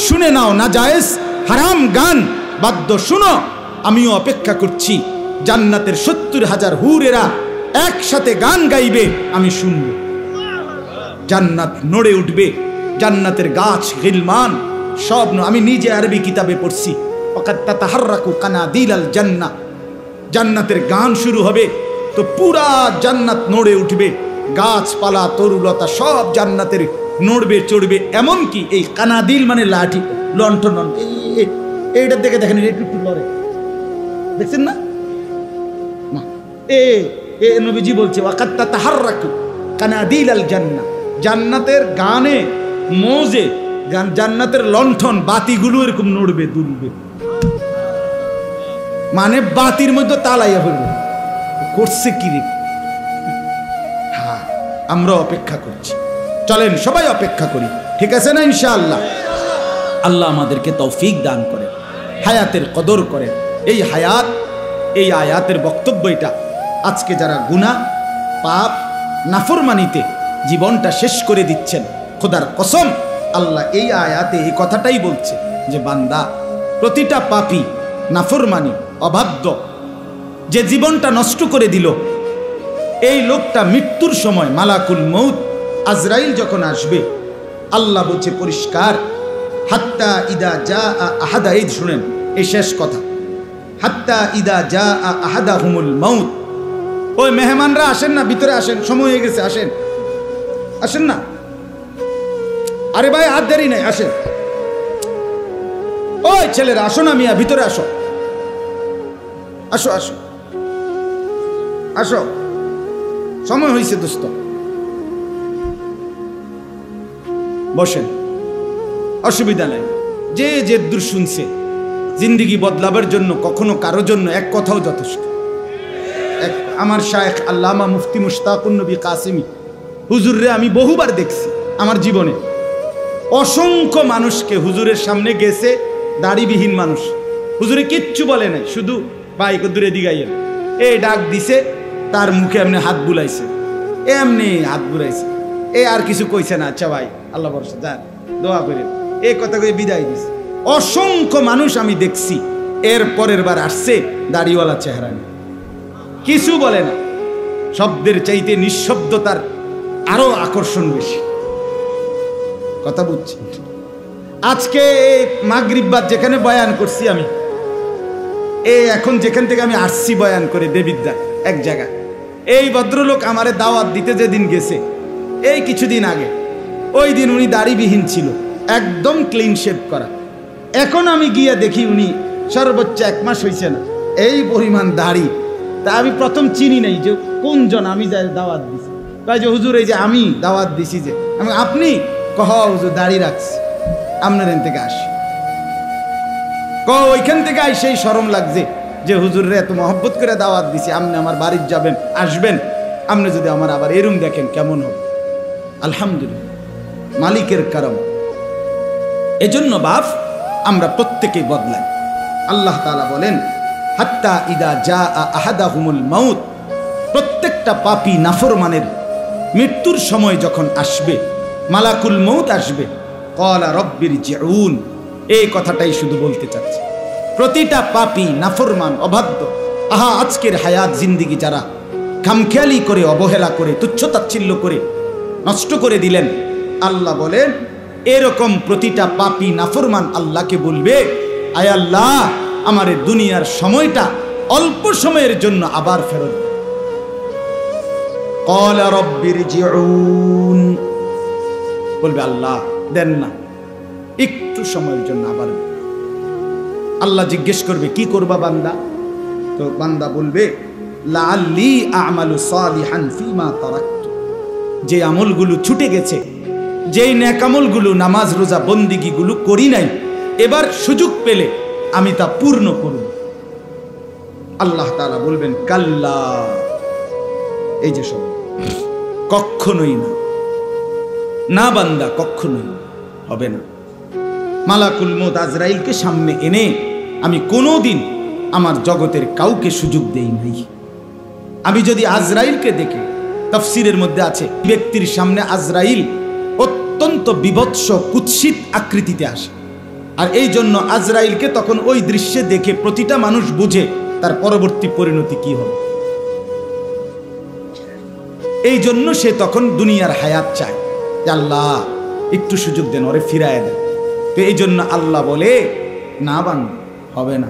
শুনে নাও, না জায়েজ হারাম গান বাদ্য শুনো, আমিও অপেক্ষা করছি, জান্নাতের ৭০,০০০ হুরেরা একসাথে গান গাইবে, আমি শুনব। জান্নাত নড়ে উঠবে, জান্নাতের গাছ গিলমান সব। আমি নিজে আরবি কিতাবে পড়ছি, ওয়াকাদ তাতাহাররাকু কানাদিলাল জান্নাহ, জান্নাতের গান শুরু হবে তো পুরা জান্নাত নড়ে উঠবে, গাছপালা তরুলতা সব জান্নাতের নড়বে চড়বে। এমনকি এই কানাদিল মানে লাঠি, লণ্ঠন, এইটা দেখে দেখেন একটু লড়ে, দেখছেন না? এ নবীজি বলছে, ওয়াকাদ তাতাহাররাকু কানাদিলাল জান্নাহ, জান্নাতের গানে মৌজে জান্নাতের লণ্ঠন বাতিগুলো এরকম নড়বে দুলবে, মানে বাতির মধ্যে তালাইয়া ফেলবে। করছে কি রে? হ্যাঁ, আমরা অপেক্ষা করছি, চলেন সবাই অপেক্ষা করি, ঠিক আছে না? ইনশাআল্লাহ আল্লাহ আমাদেরকে তৌফিক দান করেন, হায়াতের কদর করেন। এই হায়াত, এই আয়াতের বক্তব্য এটা। আজকে যারা গুনাহ পাপ নাফরমানিতে জীবনটা শেষ করে দিচ্ছেন, খোদার কসম আল্লাহ এই আয়াতে এই কথাটাই বলছে যে বান্দা, প্রতিটা পাপী নাফরমানি অবাধ্য যে জীবনটা নষ্ট করে দিল, এই লোকটা মৃত্যুর সময় মালাকুল মউত আজরাইল যখন আসবে, আল্লাহ বলছে পরিষ্কার, হাত্তা ইদা জা আহাদা, এই শুনেন এই শেষ কথা, হাত্তা ইদা জা আহাদাহুমুল মউত, ওই মেহমানরা আসেন না, ভিতরে আসেন, সময় হয়ে গেছে, আসেন আসেন না, আরে ভাই আর দেরি নাই, আসেন, ওই ছেলেরা আসো না মিয়া, ভিতরে আসো, আসো আসো আসো, সময় হয়েছে দোস্ত, বসেন, অসুবিধা নাই। যে যে দূর শুনছে, জিন্দিগি বদলাবার জন্য কখনো কারো জন্য এক কথাও যথেষ্ট। আমার শায়েখ আল্লামা মুফতি মুশতাকুন নবী কাসিমি হুজুররে আমি বহুবার দেখছি আমার জীবনে, অসংখ্য মানুষকে হুজুরের সামনে গেছে, দাড়িবিহীন মানুষ, হুজুরে কিচ্ছু বলে নাই, শুধু বাইক দূরে দিগাইয়েন এই ডাক দিছে, তার মুখে এমনি হাত বুলাইছে, এমনি হাত বুলাইছে, এ আর কিছু কইছে না, আচ্ছা ভাই আল্লাহ ভরসা যান দোয়া করে, এই কথা কয়ে বিদায় দিছে। অসংখ্য মানুষ আমি দেখছি, এর পরের বার আসছে দাড়িওয়ালা চেহারা নিয়ে, কিছু বলে না, শব্দের চাইতে নিঃশব্দতার আরো আকর্ষণ বেশি। কথা বুঝছি? আজকে মাগরিব বাদ যেখানে বয়ান করছি আমি, এখন যেখান থেকে আমি আসছি বয়ান করে দেবিদ্যা এক জায়গা, এই ভদ্রলোক আমারে দাওয়াত দিতে যেদিন গেছে, এই কিছুদিন আগে, ওই দিন উনি দাড়িবিহীন ছিল, একদম ক্লিন শেভ করা। এখন আমি গিয়া দেখি উনি সর্বোচ্চ 1 মাস হয়েছে না, এই পরিমাণ দাড়ি। তা আমি প্রথম চিনি নাই যে কোনজন আমি যাই দাওয়াত দিছি, তাই যে হুজুর এই যে আমি দাওয়াত দিছি, যে আমি আপনি কহ হুজুর দাড়ি রাখছি, আপনার এখান থেকে আসি, ওইখান থেকে আই সেই শরম লাগছে যে হুজুরে এত মহব্বত করে দাওয়াত দিছি, আপনি আমার বাড়ির যাবেন, আসবেন, আপনি যদি আমার আবার এরম দেখেন কেমন হবে? আলহামদুলিল্লাহ, মালিকের কারম। এজন্য বাপ আমরা প্রত্যেকেই বদলাই। আল্লাহ তাআলা বলেন, হাত্তা ইদা জা আহাদাহুমুল মাউত, প্রত্যেকটা পাপী নাফরমানের মৃত্যুর সময় যখন আসবে, মালাকুল মউত আসবে, ক্বালা রব্বিরজিউন, এই কথাটাই শুধু বলতে চাচ্ছি। প্রতিটা পাপী নাফরমান অবাধ্য, আহা আজকের হায়াত জিন্দিগি যারা খামখেয়ালি করে, অবহেলা করে, তুচ্ছতাচ্ছিল্য করে নষ্ট করে দিলেন, আল্লাহ বলেন এরকম প্রতিটা পাপী নাফরমান আল্লাহকে বলবে, আয় আল্লাহ আমার দুনিয়ার সময়টা অল্প সময়ের জন্য আবার ফেরত দাও। ক্বালা রব্বিরজিউন, বলবে আল্লাহ দেন না, একটু সময়ের জন্য আবার। আল্লাহ জিজ্ঞেস করবে কি করবা বান্দা? তো বান্দা বলবে লাআল্লি আ'মালু সালিহান ফীমা তারাকতু, যে আমলগুলো ছুটে গেছে, যেই নেক আমলগুলো নামাজ রোজা বন্দিগিগুলো করি নাই, এবার সুযোগ পেলে আমি তা পূর্ণ করব। আল্লাহ তাআলা বলবেন কাল্লা, এই যে সব কখনোই না, না বান্দা কখনোই হবে না। মালাকুল মউত আজরাইলকে সামনে এনে আমি কোনোদিন আমার জগতের কাউকে সুযোগ দেই নাই। আমি যদি আজরাইলকে দেখি, তাফসীরের মধ্যে আছে ব্যক্তির সামনে আজরাইল অত্যন্ত বিভৎস কুৎসিত আকৃতিতে আসে, আর এই জন্য আজরাইলকে তখন ওই দৃশ্যে দেখে প্রতিটা মানুষ বুঝে তার পরবর্তী পরিণতি কি হবে। এই জন্য সে তখন দুনিয়ার হায়াত চায় যে আল্লাহ একটু সুযোগ দেন, ওরে ফিরায় দেন। তো এই জন্য আল্লাহ বলে না বান্দা হবে না।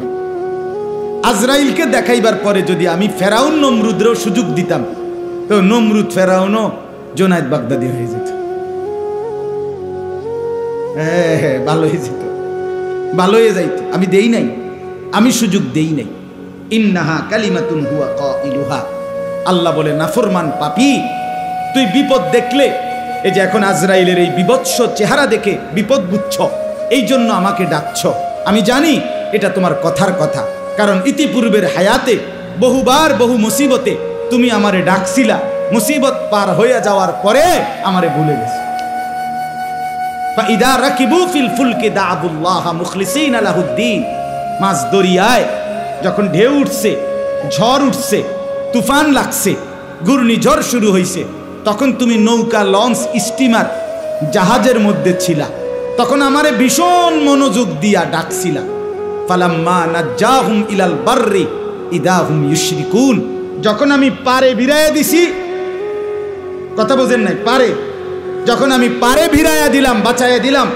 আজরাইলকে দেখাইবার পরে যদি আমি ফেরাউন নমরুদেরও সুযোগ দিতাম, তো নমরুদ ফেরাউনও জোনায়েদ বাগদাদি হয়ে যেত। হ্যাঁ, ভালো হয়ে যেত, ভালো হয়ে যাইত। আমি দেই নাই, আমি সুযোগ দেই নাই। ইন্নাহা কালিমাতুন হুয়া কাইলুহা, আল্লাহ বলে নাফরমান পাপী, তুই বিপদ দেখলে, এই যে এখন আজরাইলের এই বিভৎস চেহারা দেখে বিপদ বুঝছ, এই জন্য আমাকে ডাকছ। আমি জানি এটা তোমার কথার কথা, কারণ ইতিপূর্বের হায়াতে বহুবার বহু মুসিবতে তুমি আমারে ডাকছিলা, মুসিবত পার হয়ে যাওয়ার পরে আমারে ভুলে গেছো। ফাইদা রাকিবু ফিল ফুলকি দাআবুল্লাহ মুখলিসিনা লাহুদ্দিন, মাছ দরিয়ায় যখন ঢেউ উঠছে, ঝড় উঠছে, তুফান লাগছে, ঘূর্ণিঝড় শুরু হয়েছে, তখন তুমি নৌকা, লঞ্চ, স্টিমার, জাহাজের মধ্যে ছিলা, তখন আমারে ভীষণ মনোযোগ দিয়া ডাকছিলা। ফালাম্মা নাজ্জাহুম ইলাল বাররি ইদা হুম ইউশরিকুন, যখন আমি পারে ভিড়াইয়া দিছি, কথা বোঝেন নাই, পারে যখন আমি পারে ভিড়াইয়া দিলাম, বাঁচাইয়া দিলাম,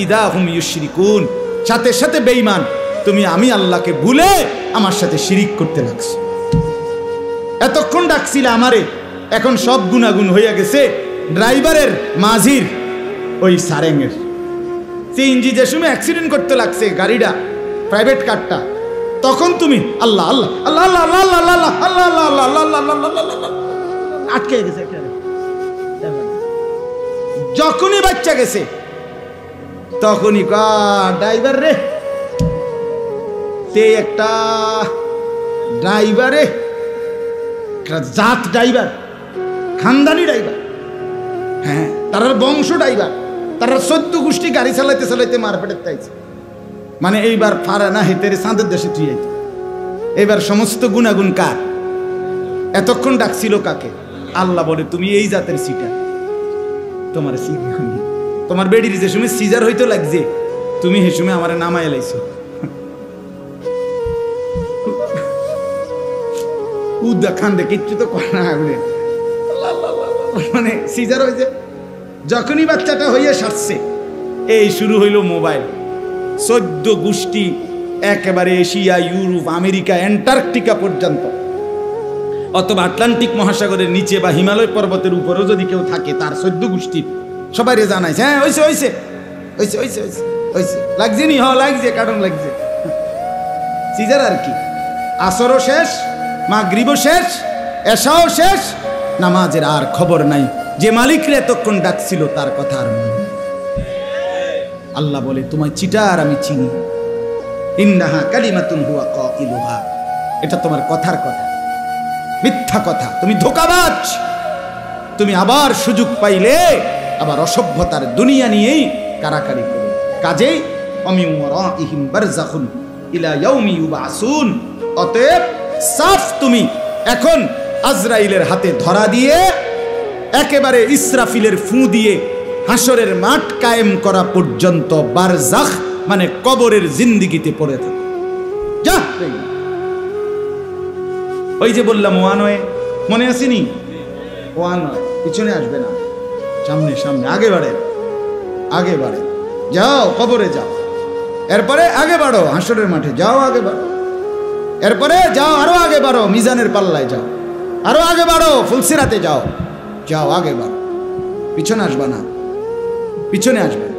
ইদা হুম ইউশরিকুন, সাথে সাথে বেঈমান তুমি আমি আল্লাহকে ভুলে আমার সাথে শিরিক করতে লাগছো। এতক্ষণ ডাকছিলে আমারে, এখন সব গুনাগুন হইয়া গেছে ড্রাইভারের, মাঝির, ওই সারেঙের। সিএনজি যে সময় অ্যাক্সিডেন্ট করতে লাগছে গাড়িটা, প্রাইভেট কারটা, তখন তুমি আল্লাহ আল্লাহ আল্লাহ আল্লাহ আল্লাহ আল্লাহ আল্লাহ আল্লাহ আল্লাহ আল্লাহ আল্লাহ আটকে গেছে। যখনই বাচ্চা গেছে তখনই ড্রাইভার রে, তে একটা ড্রাইভারে, জাত ড্রাইভার, খানদানি ড্রাইভার, হ্যাঁ তার বংশ ড্রাইভার, তার 14 গোষ্ঠী গাড়ি চালাইতে চালাইতে মারপেটের চাইছে। মানে এইবার ফারা না হেতেরে চাঁদের দেশে তুই যাইত। এইবার সমস্ত গুণাগুণ কার? এতক্ষণ ডাকছিল কাকে? আল্লাহ বলে তুমি এই জাতের সিটা, তোমার তোমার বেডির যে সময় সিজার হইতে লাগছে, তুমি সে সময় আমার নামায় লাইছো। উদা খান দে কিচ্ছু তো করে না, মানে সিজার হয়েছে। যখনই বাচ্চাটা হইয়া সারছে, এই শুরু হইল মোবাইল। 14 গোষ্ঠী একেবারে এশিয়া, ইউরোপ, আমেরিকা, অ্যান্টার্কটিকা পর্যন্ত, অথবা আটলান্টিক মহাসাগরের নিচে বা হিমালয় পর্বতের উপরেও যদি কেউ থাকে, তার 14 গোষ্ঠীর সবাই জানাইছে, হ্যাঁ হয়েছে হয়েছে হয়েছে হয়েছে হয়েছে হয়েছে, লাগছে নি? হ্যাঁ লাগছে, কারণ লাগছে। সিজার আর কি, আসরও শেষ, মাগরিবও শেষ, এশাও শেষ, নামাজের আর খবর নাই। যে মালিকরে এতক্ষণ ডাকছিল তার কথা আর মনে নেই। আল্লাহ বলে তোমায় চিটার আমি চিনি। ইন্নাহা কালিমাতুন হুয়া কাইলুহা, এটা তোমার কথার কথা, মিথ্যা কথা, তুমি ধোঁকাবাজ। তুমি আবার সুযোগ পাইলে আবার অসভ্যতার দুনিয়া নিয়েই কারাকারি করো। কাজেই অমিন ওয়ারাইহিম বারযাখুন ইলা ইয়াউমি ইউবআসুন, অতএব সাফ তুমি এখন আজরাইলের হাতে ধরা দিয়ে একেবারে ইসরাফিলের ফু দিয়ে হাসরের মাঠ কায়েম করা পর্যন্ত বারজাখ মানে কবরের জিন্দিগিতে পড়ে থাকে। যা, ওই যে বললাম ওয়ানওয়ে, মনে আসেনি? ওয়ানওয়ে, পিছনে আসবে না, সামনে সামনে, আগে বাড়ে, আগে বাড়ে, যাও কবরে যাও, এরপরে আগে বাড়ো হাসরের মাঠে যাও, আগে বাড়ো, এরপরে যাও আরো আগে বাড়ো মিজানের পাল্লায় যাও, আরো আগে বাড়ো ফুলসিরাতে যাও, যাও আগে বাড়ো, পিছনে আসবা না। পিছনে আসবে।